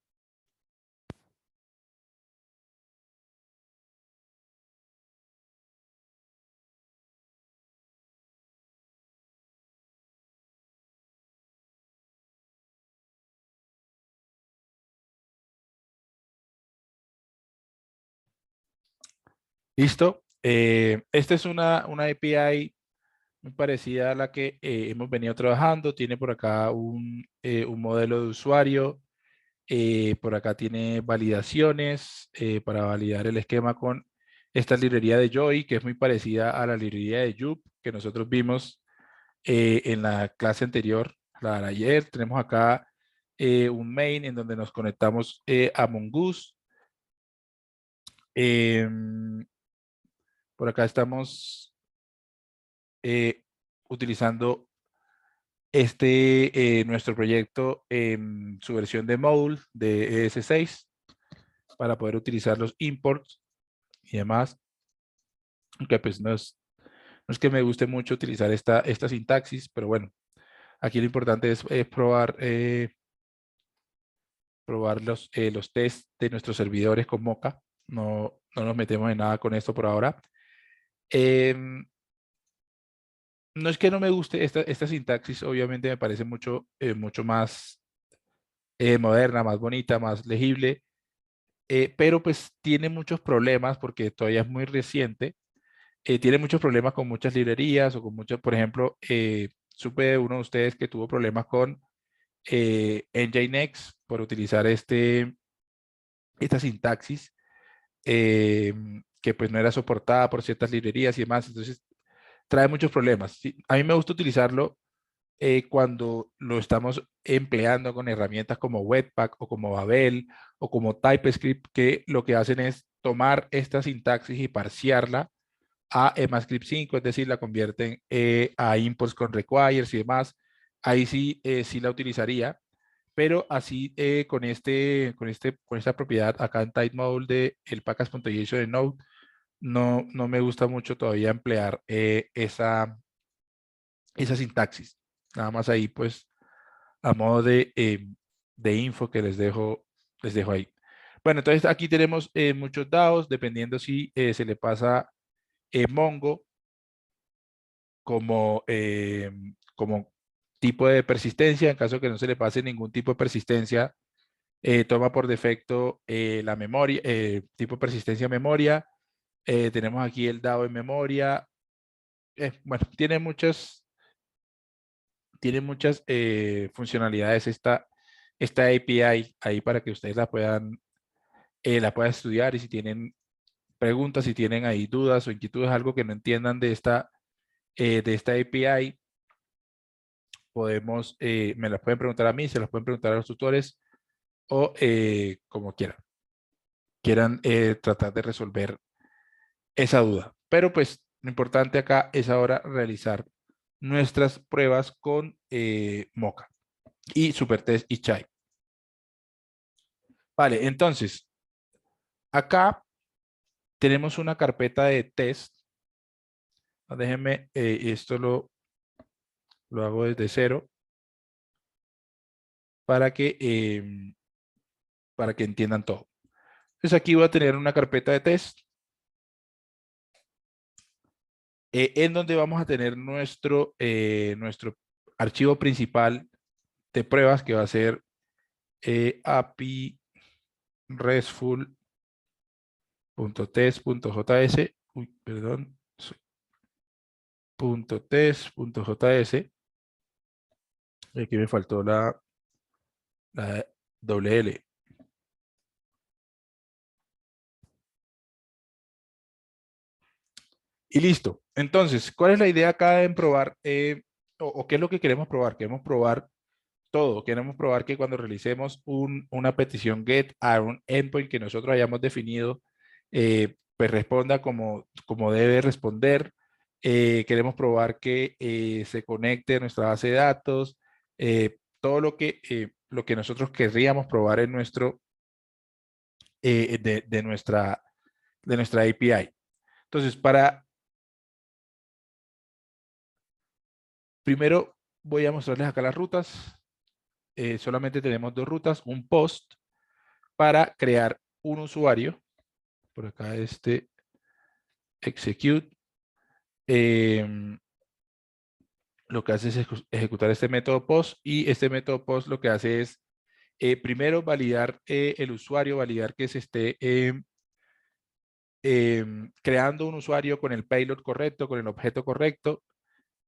Listo. Esta es una API muy parecida a la que hemos venido trabajando. Tiene por acá un modelo de usuario. Por acá tiene validaciones para validar el esquema con esta librería de Joy, que es muy parecida a la librería de Joop que nosotros vimos en la clase anterior, la de ayer. Tenemos acá un main en donde nos conectamos a Mongoose. Por acá estamos utilizando nuestro proyecto en su versión de módulo de ES6 para poder utilizar los imports y demás. Aunque pues no es que me guste mucho utilizar esta sintaxis, pero bueno, aquí lo importante es probar los tests de nuestros servidores con Mocha. No nos metemos en nada con esto por ahora. no es que no me guste esta sintaxis, obviamente me parece mucho más moderna, más bonita, más legible, pero pues tiene muchos problemas porque todavía es muy reciente. Tiene muchos problemas con muchas librerías o con muchos, por ejemplo, supe de uno de ustedes que tuvo problemas con Nginx por utilizar esta sintaxis eh, que pues no era soportada por ciertas librerías y demás, entonces trae muchos problemas. Sí, a mí me gusta utilizarlo cuando lo estamos empleando con herramientas como Webpack o como Babel o como TypeScript, que lo que hacen es tomar esta sintaxis y parsearla a ECMAScript 5, es decir, la convierten a imports con requires y demás. Ahí sí, sí la utilizaría, pero así con esta propiedad acá en type mode de el package.json de Node, no me gusta mucho todavía emplear esa sintaxis. Nada más ahí, pues, a modo de info que les dejo ahí. Bueno, entonces aquí tenemos muchos DAOs, dependiendo si se le pasa Mongo como tipo de persistencia. En caso que no se le pase ningún tipo de persistencia, toma por defecto la memoria, tipo persistencia memoria. Tenemos aquí el DAO en memoria. Bueno, tiene muchas funcionalidades esta API ahí para que ustedes la puedan estudiar, y si tienen preguntas, si tienen ahí dudas o inquietudes, algo que no entiendan de esta API, me las pueden preguntar a mí, se las pueden preguntar a los tutores o como quieran tratar de resolver esa duda. Pero pues lo importante acá es ahora realizar nuestras pruebas con Mocha y Supertest y Chai. Vale, entonces, acá tenemos una carpeta de test. Déjenme, esto lo hago desde cero para que entiendan todo. Entonces aquí voy a tener una carpeta de test en donde vamos a tener nuestro archivo principal de pruebas, que va a ser API RESTful.test.js. Uy, perdón. .test.js. Aquí me faltó la doble L. Y listo. Entonces, ¿cuál es la idea acá en probar? O qué es lo que queremos probar? Queremos probar todo. Queremos probar que cuando realicemos una petición GET a un endpoint que nosotros hayamos definido, pues responda como debe responder. Queremos probar que se conecte a nuestra base de datos. Todo lo que nosotros querríamos probar en de nuestra API. Entonces, primero voy a mostrarles acá las rutas. Solamente tenemos dos rutas, un post para crear un usuario. Por acá execute. Lo que hace es ejecutar este método post, y este método post lo que hace es primero validar el usuario, validar que se esté creando un usuario con el payload correcto, con el objeto correcto,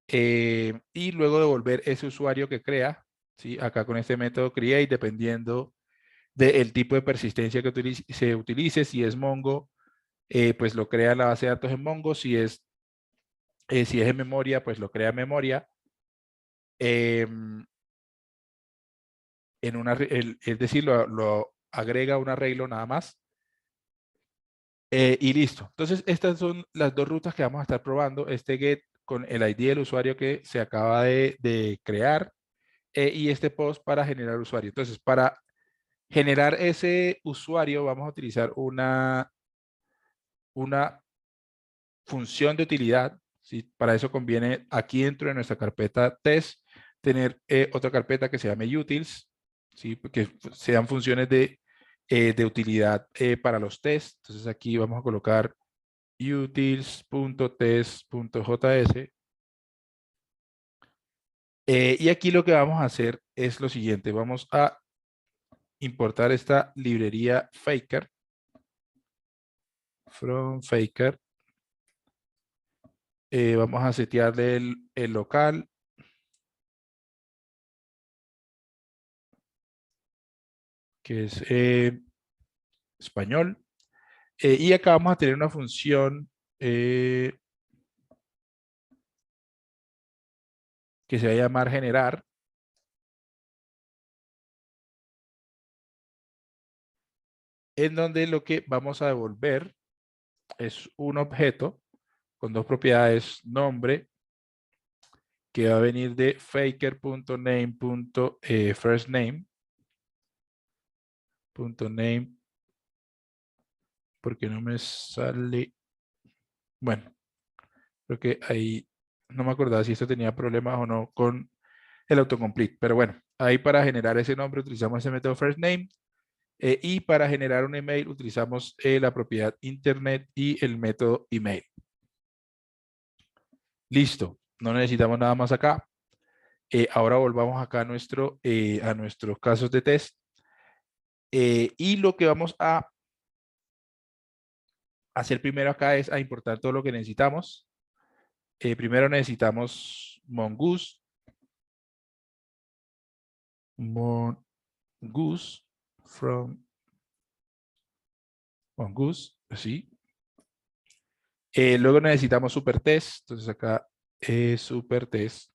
y luego devolver ese usuario que crea, ¿sí? Acá con este método create, dependiendo del tipo de persistencia que se utilice. Si es Mongo, pues lo crea en la base de datos en Mongo. Si es en memoria, pues lo crea en memoria. em, es decir, lo agrega un arreglo nada más. Y listo. Entonces, estas son las dos rutas que vamos a estar probando. Este get con el ID del usuario que se acaba de crear, y este post para generar usuario. Entonces, para generar ese usuario vamos a utilizar una función de utilidad, ¿sí? Para eso conviene aquí dentro de nuestra carpeta test tener otra carpeta que se llame utils, ¿sí? Que sean funciones de utilidad para los tests. Entonces aquí vamos a colocar utils.test.js Y aquí lo que vamos a hacer es lo siguiente. Vamos a importar esta librería Faker. From Faker. Vamos a setearle el local. Que es español. Y acá vamos a tener una función que se va a llamar generar, en donde lo que vamos a devolver es un objeto con dos propiedades, nombre, que va a venir de faker.name.firstname, .name, porque no me sale, bueno, creo que ahí no me acordaba si esto tenía problemas o no con el autocomplete, pero bueno, ahí para generar ese nombre utilizamos ese método firstName. Y para generar un email utilizamos la propiedad internet y el método email. Listo, no necesitamos nada más acá. Ahora volvamos acá a nuestros casos de test. Y lo que vamos a hacer primero acá es a importar todo lo que necesitamos. Primero necesitamos Mongoose. Mongoose from Mongoose, así. Luego necesitamos supertest. Entonces acá supertest.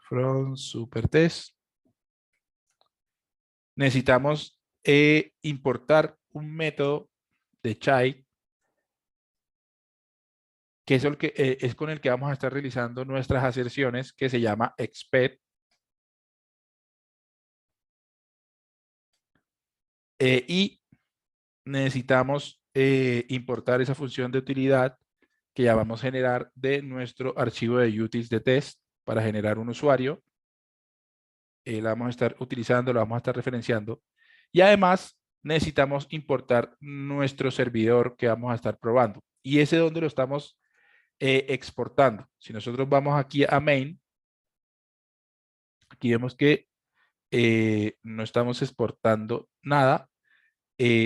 From supertest. Necesitamos importar un método de child, que es, es con el que vamos a estar realizando nuestras aserciones, que se llama expect. Y necesitamos importar esa función de utilidad que ya vamos a generar de nuestro archivo de utils de test para generar un usuario. La vamos a estar utilizando, la vamos a estar referenciando. Y además necesitamos importar nuestro servidor que vamos a estar probando. Y ese donde lo estamos exportando. Si nosotros vamos aquí a main, aquí vemos que no estamos exportando nada,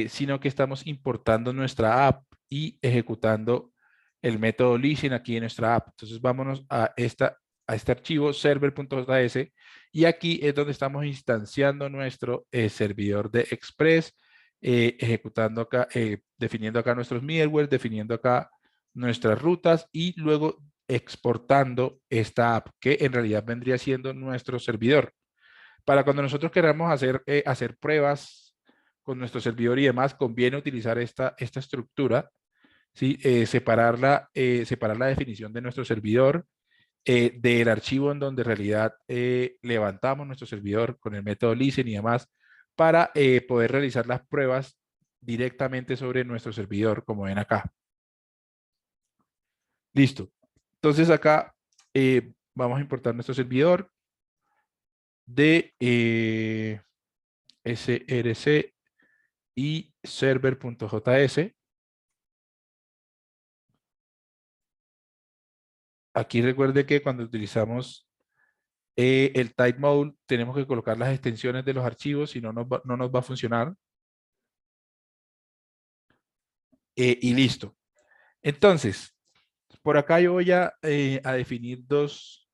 sino que estamos importando nuestra app y ejecutando el método listen aquí en nuestra app. Entonces vámonos a este archivo server.js y aquí es donde estamos instanciando nuestro servidor de Express, ejecutando acá, definiendo acá nuestros middleware, definiendo acá nuestras rutas y luego exportando esta app que en realidad vendría siendo nuestro servidor. Para cuando nosotros queramos hacer pruebas con nuestro servidor y demás, conviene utilizar esta estructura, ¿sí? Separar la definición de nuestro servidor del archivo en donde en realidad levantamos nuestro servidor con el método listen y demás para poder realizar las pruebas directamente sobre nuestro servidor, como ven acá. Listo. Entonces acá vamos a importar nuestro servidor de src y server.js. Aquí recuerde que cuando utilizamos el type mode tenemos que colocar las extensiones de los archivos, si no, no nos va a funcionar. Y listo. Entonces, por acá yo voy a definir dos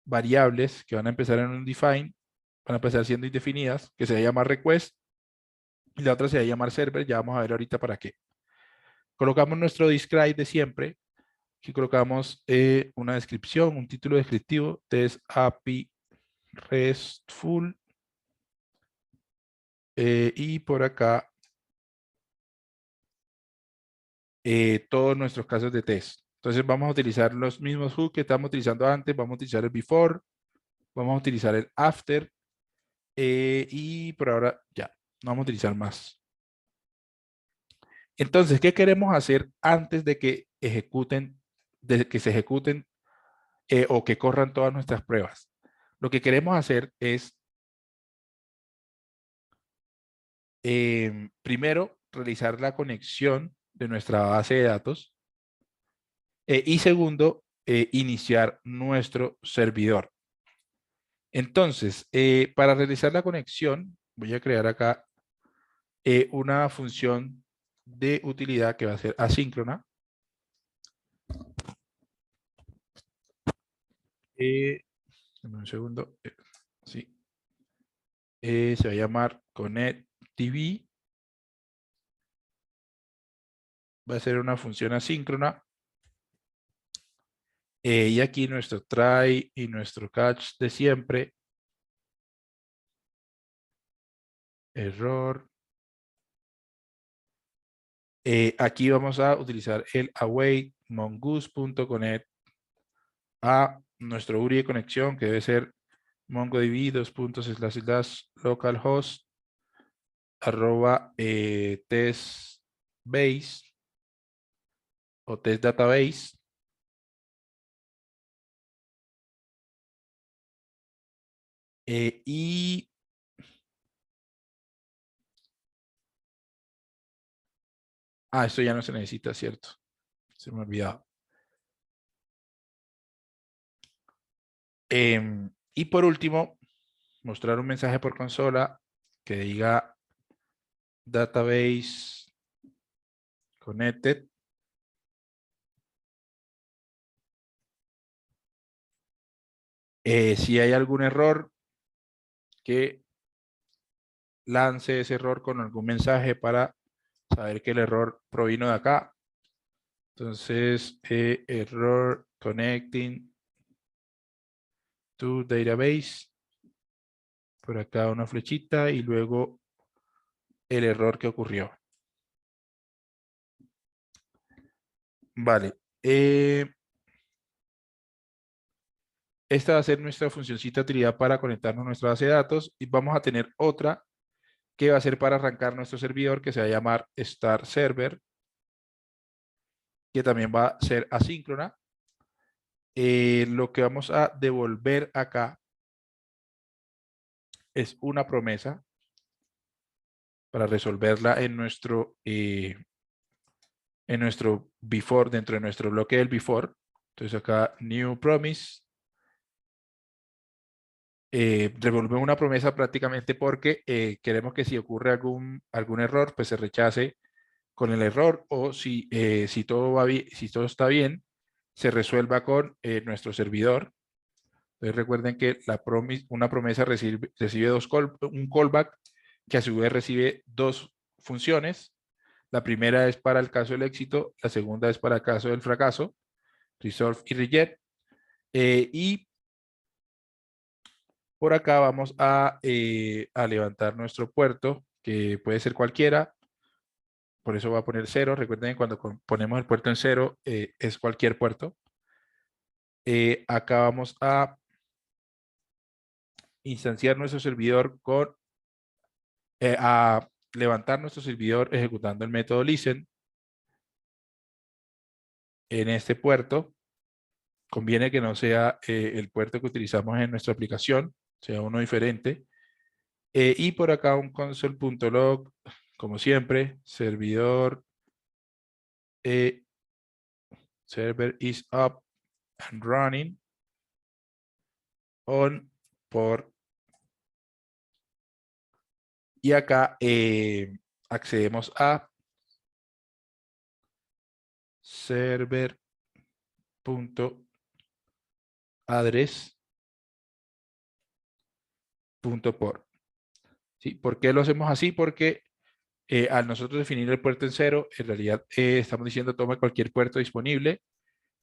variables que van a empezar en un define, van a empezar siendo indefinidas, que se va a llamar request y la otra se va a llamar server. Ya vamos a ver ahorita para qué. Colocamos nuestro describe de siempre. Aquí colocamos una descripción, un título descriptivo, test API RESTful. Y por acá todos nuestros casos de test. Entonces vamos a utilizar los mismos hooks que estamos utilizando antes. Vamos a utilizar el before, vamos a utilizar el after y por ahora ya, no vamos a utilizar más. Entonces, ¿qué queremos hacer antes de que se ejecuten o que corran todas nuestras pruebas? Lo que queremos hacer es primero realizar la conexión de nuestra base de datos y segundo iniciar nuestro servidor. Entonces, para realizar la conexión, voy a crear acá una función de utilidad que va a ser asíncrona. Dame un segundo. Sí. Se va a llamar connectTV. Va a ser una función asíncrona. Y aquí nuestro try y nuestro catch de siempre. Error. Aquí vamos a utilizar el await mongoose.connect a nuestro URI de conexión, que debe ser mongodb //localhost @testbase o testdatabase. Y esto ya no se necesita, ¿cierto? Se me ha olvidado. Y por último, mostrar un mensaje por consola que diga database connected. Si hay algún error, que lance ese error con algún mensaje para saber que el error provino de acá. Entonces, error connecting to database. Por acá una flechita y luego el error que ocurrió. Vale. Esta va a ser nuestra funcioncita de utilidad para conectarnos a nuestra base de datos y vamos a tener otra que va a ser para arrancar nuestro servidor que se va a llamar Start Server, que también va a ser asíncrona. Lo que vamos a devolver acá es una promesa para resolverla en nuestro before, dentro de nuestro bloque del before. Entonces acá new promise. Devolvemos una promesa prácticamente porque queremos que si ocurre algún error, pues se rechace con el error, o si todo va bien, si todo está bien, se resuelva con nuestro servidor. Entonces recuerden que una promesa recibe un callback que a su vez recibe dos funciones. La primera es para el caso del éxito, la segunda es para el caso del fracaso, resolve y reject. Y por acá vamos a levantar nuestro puerto, que puede ser cualquiera. Por eso va a poner 0. Recuerden que cuando ponemos el puerto en 0, es cualquier puerto. Acá vamos a instanciar nuestro servidor a levantar nuestro servidor ejecutando el método listen en este puerto. Conviene que no sea el puerto que utilizamos en nuestra aplicación, sea uno diferente. Y por acá un console.log, como siempre, servidor server is up and running on por. Y acá accedemos a server.address.por. ¿Sí? ¿Por qué lo hacemos así? Porque al nosotros definir el puerto en 0, en realidad estamos diciendo toma cualquier puerto disponible,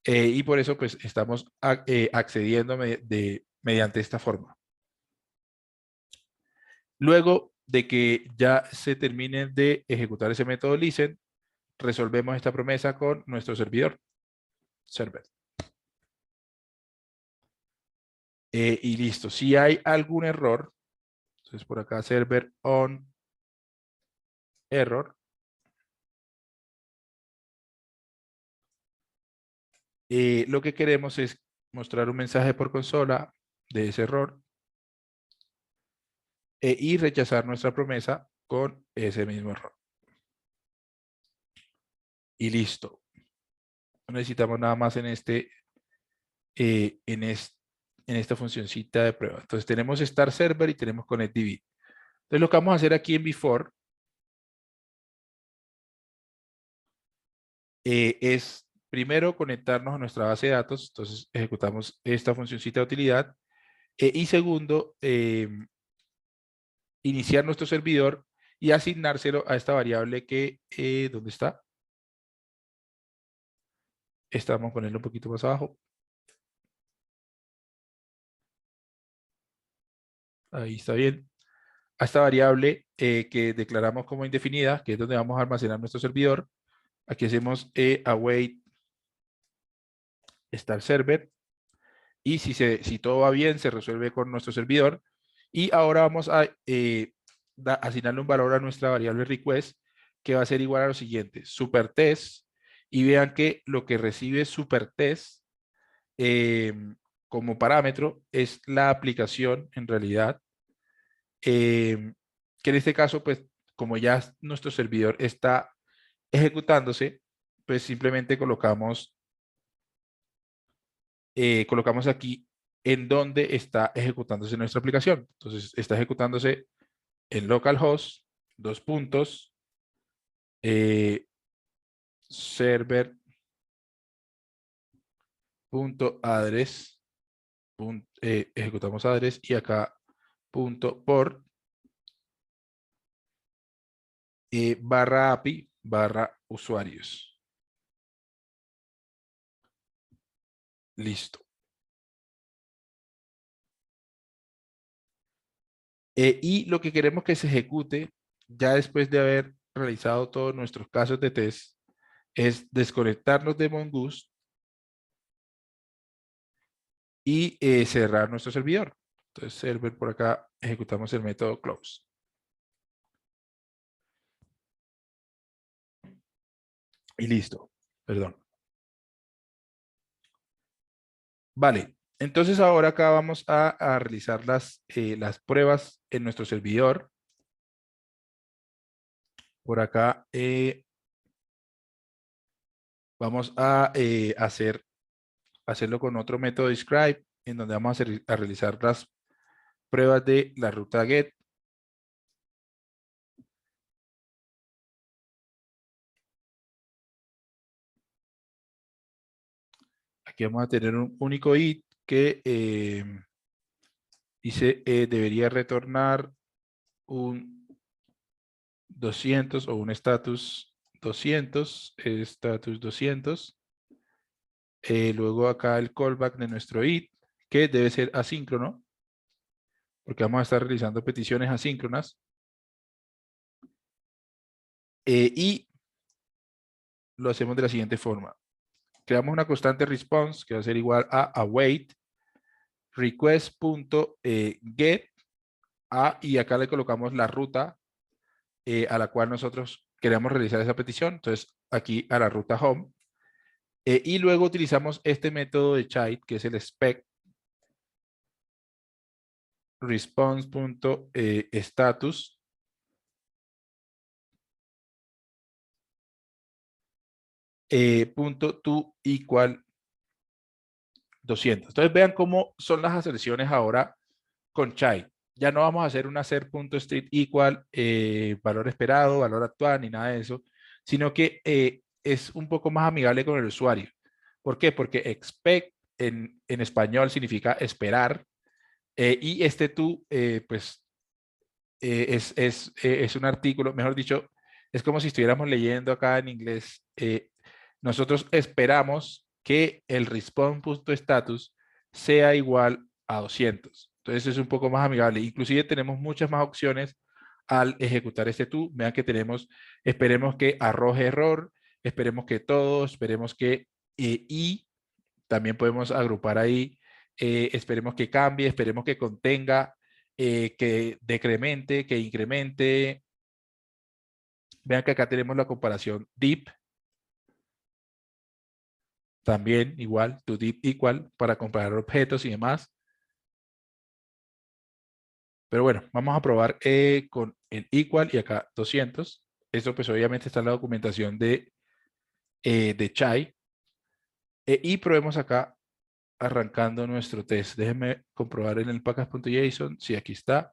y por eso pues estamos accediendo mediante esta forma. Luego de que ya se termine de ejecutar ese método listen, resolvemos esta promesa con nuestro servidor. Server. Y listo. Si hay algún error, entonces por acá server on error. Lo que queremos es mostrar un mensaje por consola de ese error y rechazar nuestra promesa con ese mismo error. Y listo. No necesitamos nada más en este en esta funcioncita de prueba. Entonces tenemos start server y tenemos connect-db. Entonces lo que vamos a hacer aquí en before es primero conectarnos a nuestra base de datos. Entonces ejecutamos esta funcioncita de utilidad. Y segundo, iniciar nuestro servidor y asignárselo a esta variable que, ¿dónde está? Esta vamos a ponerlo un poquito más abajo. Ahí está bien. A esta variable que declaramos como indefinida, que es donde vamos a almacenar nuestro servidor. Aquí hacemos await start server. Y si todo va bien, se resuelve con nuestro servidor. Y ahora vamos a asignarle un valor a nuestra variable request, que va a ser igual a lo siguiente, supertest. Y vean que lo que recibe supertest como parámetro es la aplicación en realidad, que en este caso, pues como ya nuestro servidor está ejecutándose, pues simplemente colocamos aquí en donde está ejecutándose nuestra aplicación. Entonces está ejecutándose en localhost, dos puntos, server.address, ejecutamos address y acá punto port barra API barra usuarios. Listo. Y lo que queremos que se ejecute ya después de haber realizado todos nuestros casos de test es desconectarnos de Mongoose y cerrar nuestro servidor. Entonces, server por acá, ejecutamos el método close. Y listo. Perdón. Vale. Entonces ahora acá vamos a realizar las pruebas en nuestro servidor. Por acá vamos a hacerlo con otro método describe, en donde vamos a realizar las pruebas de la ruta get. Aquí vamos a tener un único id que dice debería retornar un 200 o un status 200, status 200. Luego acá el callback de nuestro id, que debe ser asíncrono, porque vamos a estar realizando peticiones asíncronas. Y lo hacemos de la siguiente forma. Creamos una constante response que va a ser igual a await request.get y acá le colocamos la ruta a la cual nosotros queremos realizar esa petición. Entonces, aquí a la ruta home. Y luego utilizamos este método de child, que es el spec response.status punto to equal 200. Entonces vean cómo son las aserciones ahora con child. Ya no vamos a hacer una ser.street equal valor esperado, valor actual, ni nada de eso, sino que es un poco más amigable con el usuario. ¿Por qué? Porque expect en español significa esperar y este to, pues, es un artículo, mejor dicho, es como si estuviéramos leyendo acá en inglés. Nosotros esperamos que el response.status sea igual a 200. Entonces es un poco más amigable. Inclusive tenemos muchas más opciones al ejecutar este to. Vean que tenemos, esperemos que arroje error, esperemos que todo, esperemos que y también podemos agrupar ahí, esperemos que cambie, esperemos que contenga, que decremente, que incremente. Vean que acá tenemos la comparación deep. También igual, to deep equal, para comparar objetos y demás. Pero bueno, vamos a probar con el equal y acá 200. Esto pues obviamente está en la documentación de Chai. Y probemos acá arrancando nuestro test. Déjenme comprobar en el package.json. Sí, aquí está.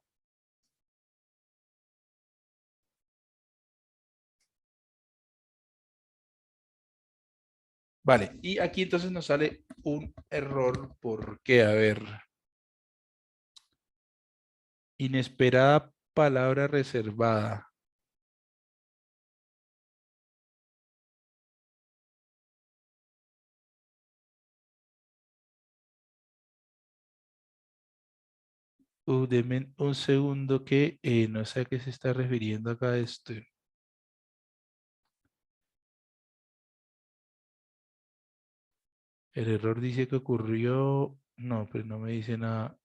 Vale, y aquí entonces nos sale un error porque, a ver, inesperada palabra reservada. Deme un segundo que no sé a qué se está refiriendo acá esto. El error dice que ocurrió. No, pero no me dice nada.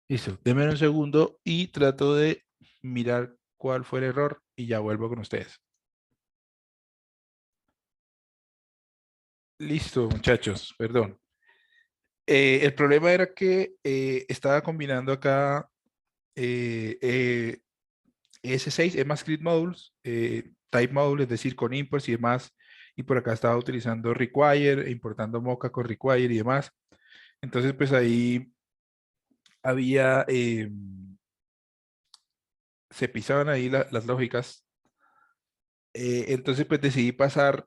Listo, deme un segundo y trato de mirar cuál fue el error y ya vuelvo con ustedes. Listo, muchachos, perdón. El problema era que estaba combinando acá eh, eh, ES6, ECMAScript modules, type module, es decir, con imports y demás. Y por acá estaba utilizando require, importando Mocha con require y demás. Entonces, pues ahí había, se pisaban ahí las lógicas. Entonces, pues decidí pasar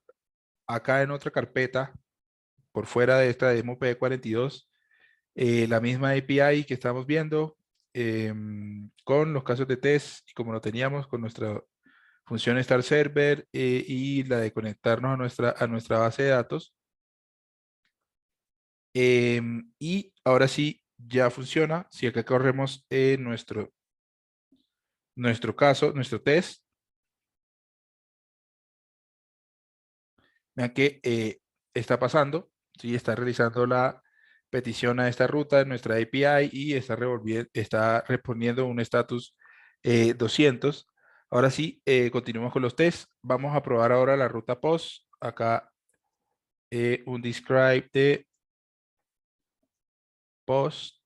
acá en otra carpeta, por fuera de esta de MOP42, la misma API que estamos viendo, con los casos de test, y como lo teníamos con nuestra función Star Server y la de conectarnos a nuestra base de datos. Y ahora sí, ya funciona. Si acá corremos nuestro caso, nuestro test, vean que está pasando, ¿sí? Está realizando la petición a esta ruta de nuestra API y está respondiendo un estatus 200. Ahora sí, continuamos con los tests. Vamos a probar ahora la ruta post. Acá un describe de post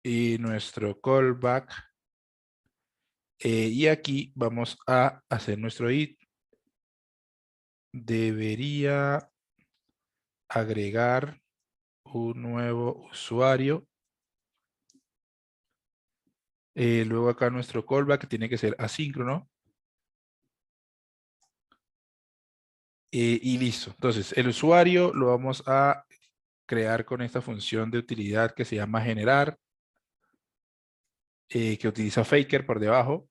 y nuestro callback. Y aquí vamos a hacer nuestro it. Debería agregar un nuevo usuario. Luego acá nuestro callback que tiene que ser asíncrono. Y listo. Entonces, el usuario lo vamos a crear con esta función de utilidad que se llama generar, que utiliza Faker por debajo.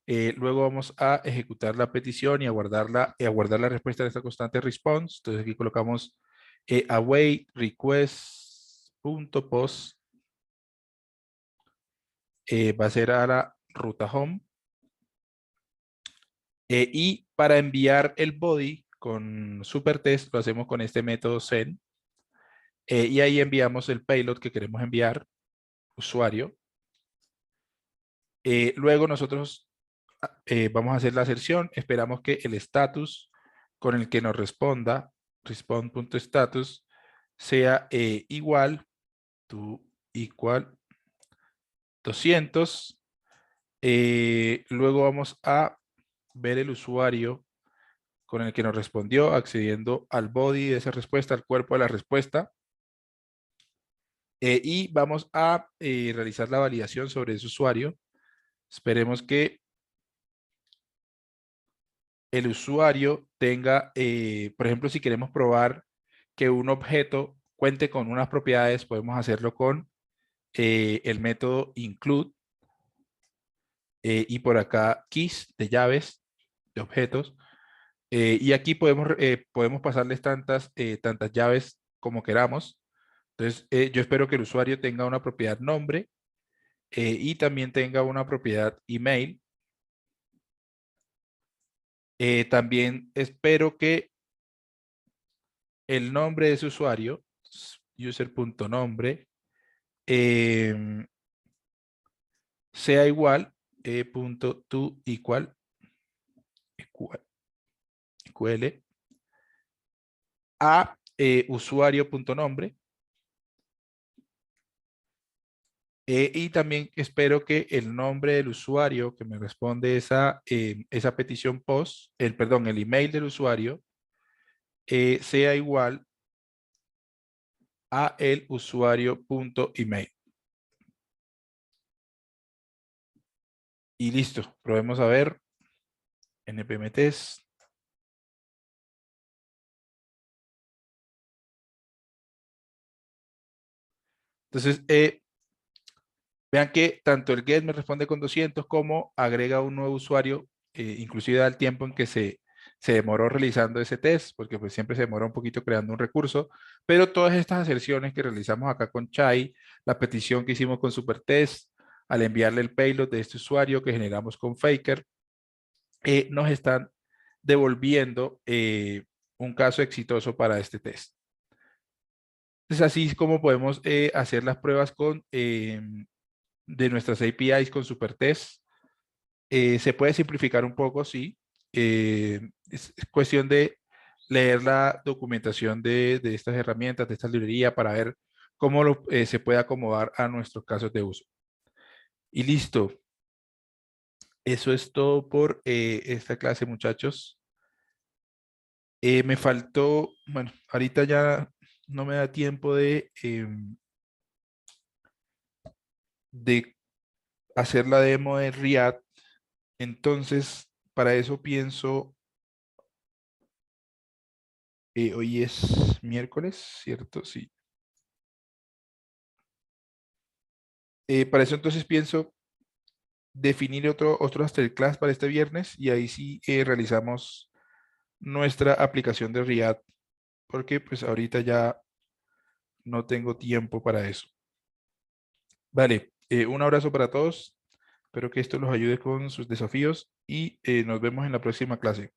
Luego vamos a ejecutar la petición y aguardar la respuesta de esta constante response. Entonces aquí colocamos await request.post. Va a ser a la ruta home. Y para enviar el body con supertest lo hacemos con este método send. Y ahí enviamos el payload que queremos enviar, usuario. Luego nosotros vamos a hacer la aserción, esperamos que el status con el que nos responda, respond.status, sea igual, to igual 200. Luego vamos a ver el usuario con el que nos respondió, accediendo al body de esa respuesta, al cuerpo de la respuesta. Y vamos a realizar la validación sobre ese usuario. Esperemos que el usuario tenga, por ejemplo, si queremos probar que un objeto cuente con unas propiedades, podemos hacerlo con el método include y por acá keys de llaves de objetos. Y aquí podemos pasarles tantas llaves como queramos. Entonces, yo espero que el usuario tenga una propiedad nombre y también tenga una propiedad email. También espero que el nombre de ese usuario, user.nombre, sea igual, punto to equal, equal, a usuario.nombre. Y también espero que el nombre del usuario que me responde esa petición post, perdón, el email del usuario, sea igual a el usuario.email. Y listo, probemos a ver. npm test. Entonces, vean que tanto el get me responde con 200 como agrega un nuevo usuario, inclusive da el tiempo en que se demoró realizando ese test, porque pues siempre se demora un poquito creando un recurso, pero todas estas aserciones que realizamos acá con Chai, la petición que hicimos con Supertest, al enviarle el payload de este usuario que generamos con Faker, nos están devolviendo un caso exitoso para este test. Entonces, así es como podemos hacer las pruebas de nuestras APIs con Supertest. Se puede simplificar un poco, sí. Es cuestión de leer la documentación de estas herramientas, de esta librería, para ver cómo se puede acomodar a nuestros casos de uso. Y listo. Eso es todo por esta clase, muchachos. Me faltó, bueno, ahorita ya no me da tiempo de hacer la demo de React. Entonces, para eso pienso, hoy es miércoles, ¿cierto? Sí. Para eso entonces pienso definir otro masterclass para este viernes y ahí sí realizamos nuestra aplicación de React, porque pues ahorita ya no tengo tiempo para eso. Vale, un abrazo para todos. Espero que esto los ayude con sus desafíos y nos vemos en la próxima clase.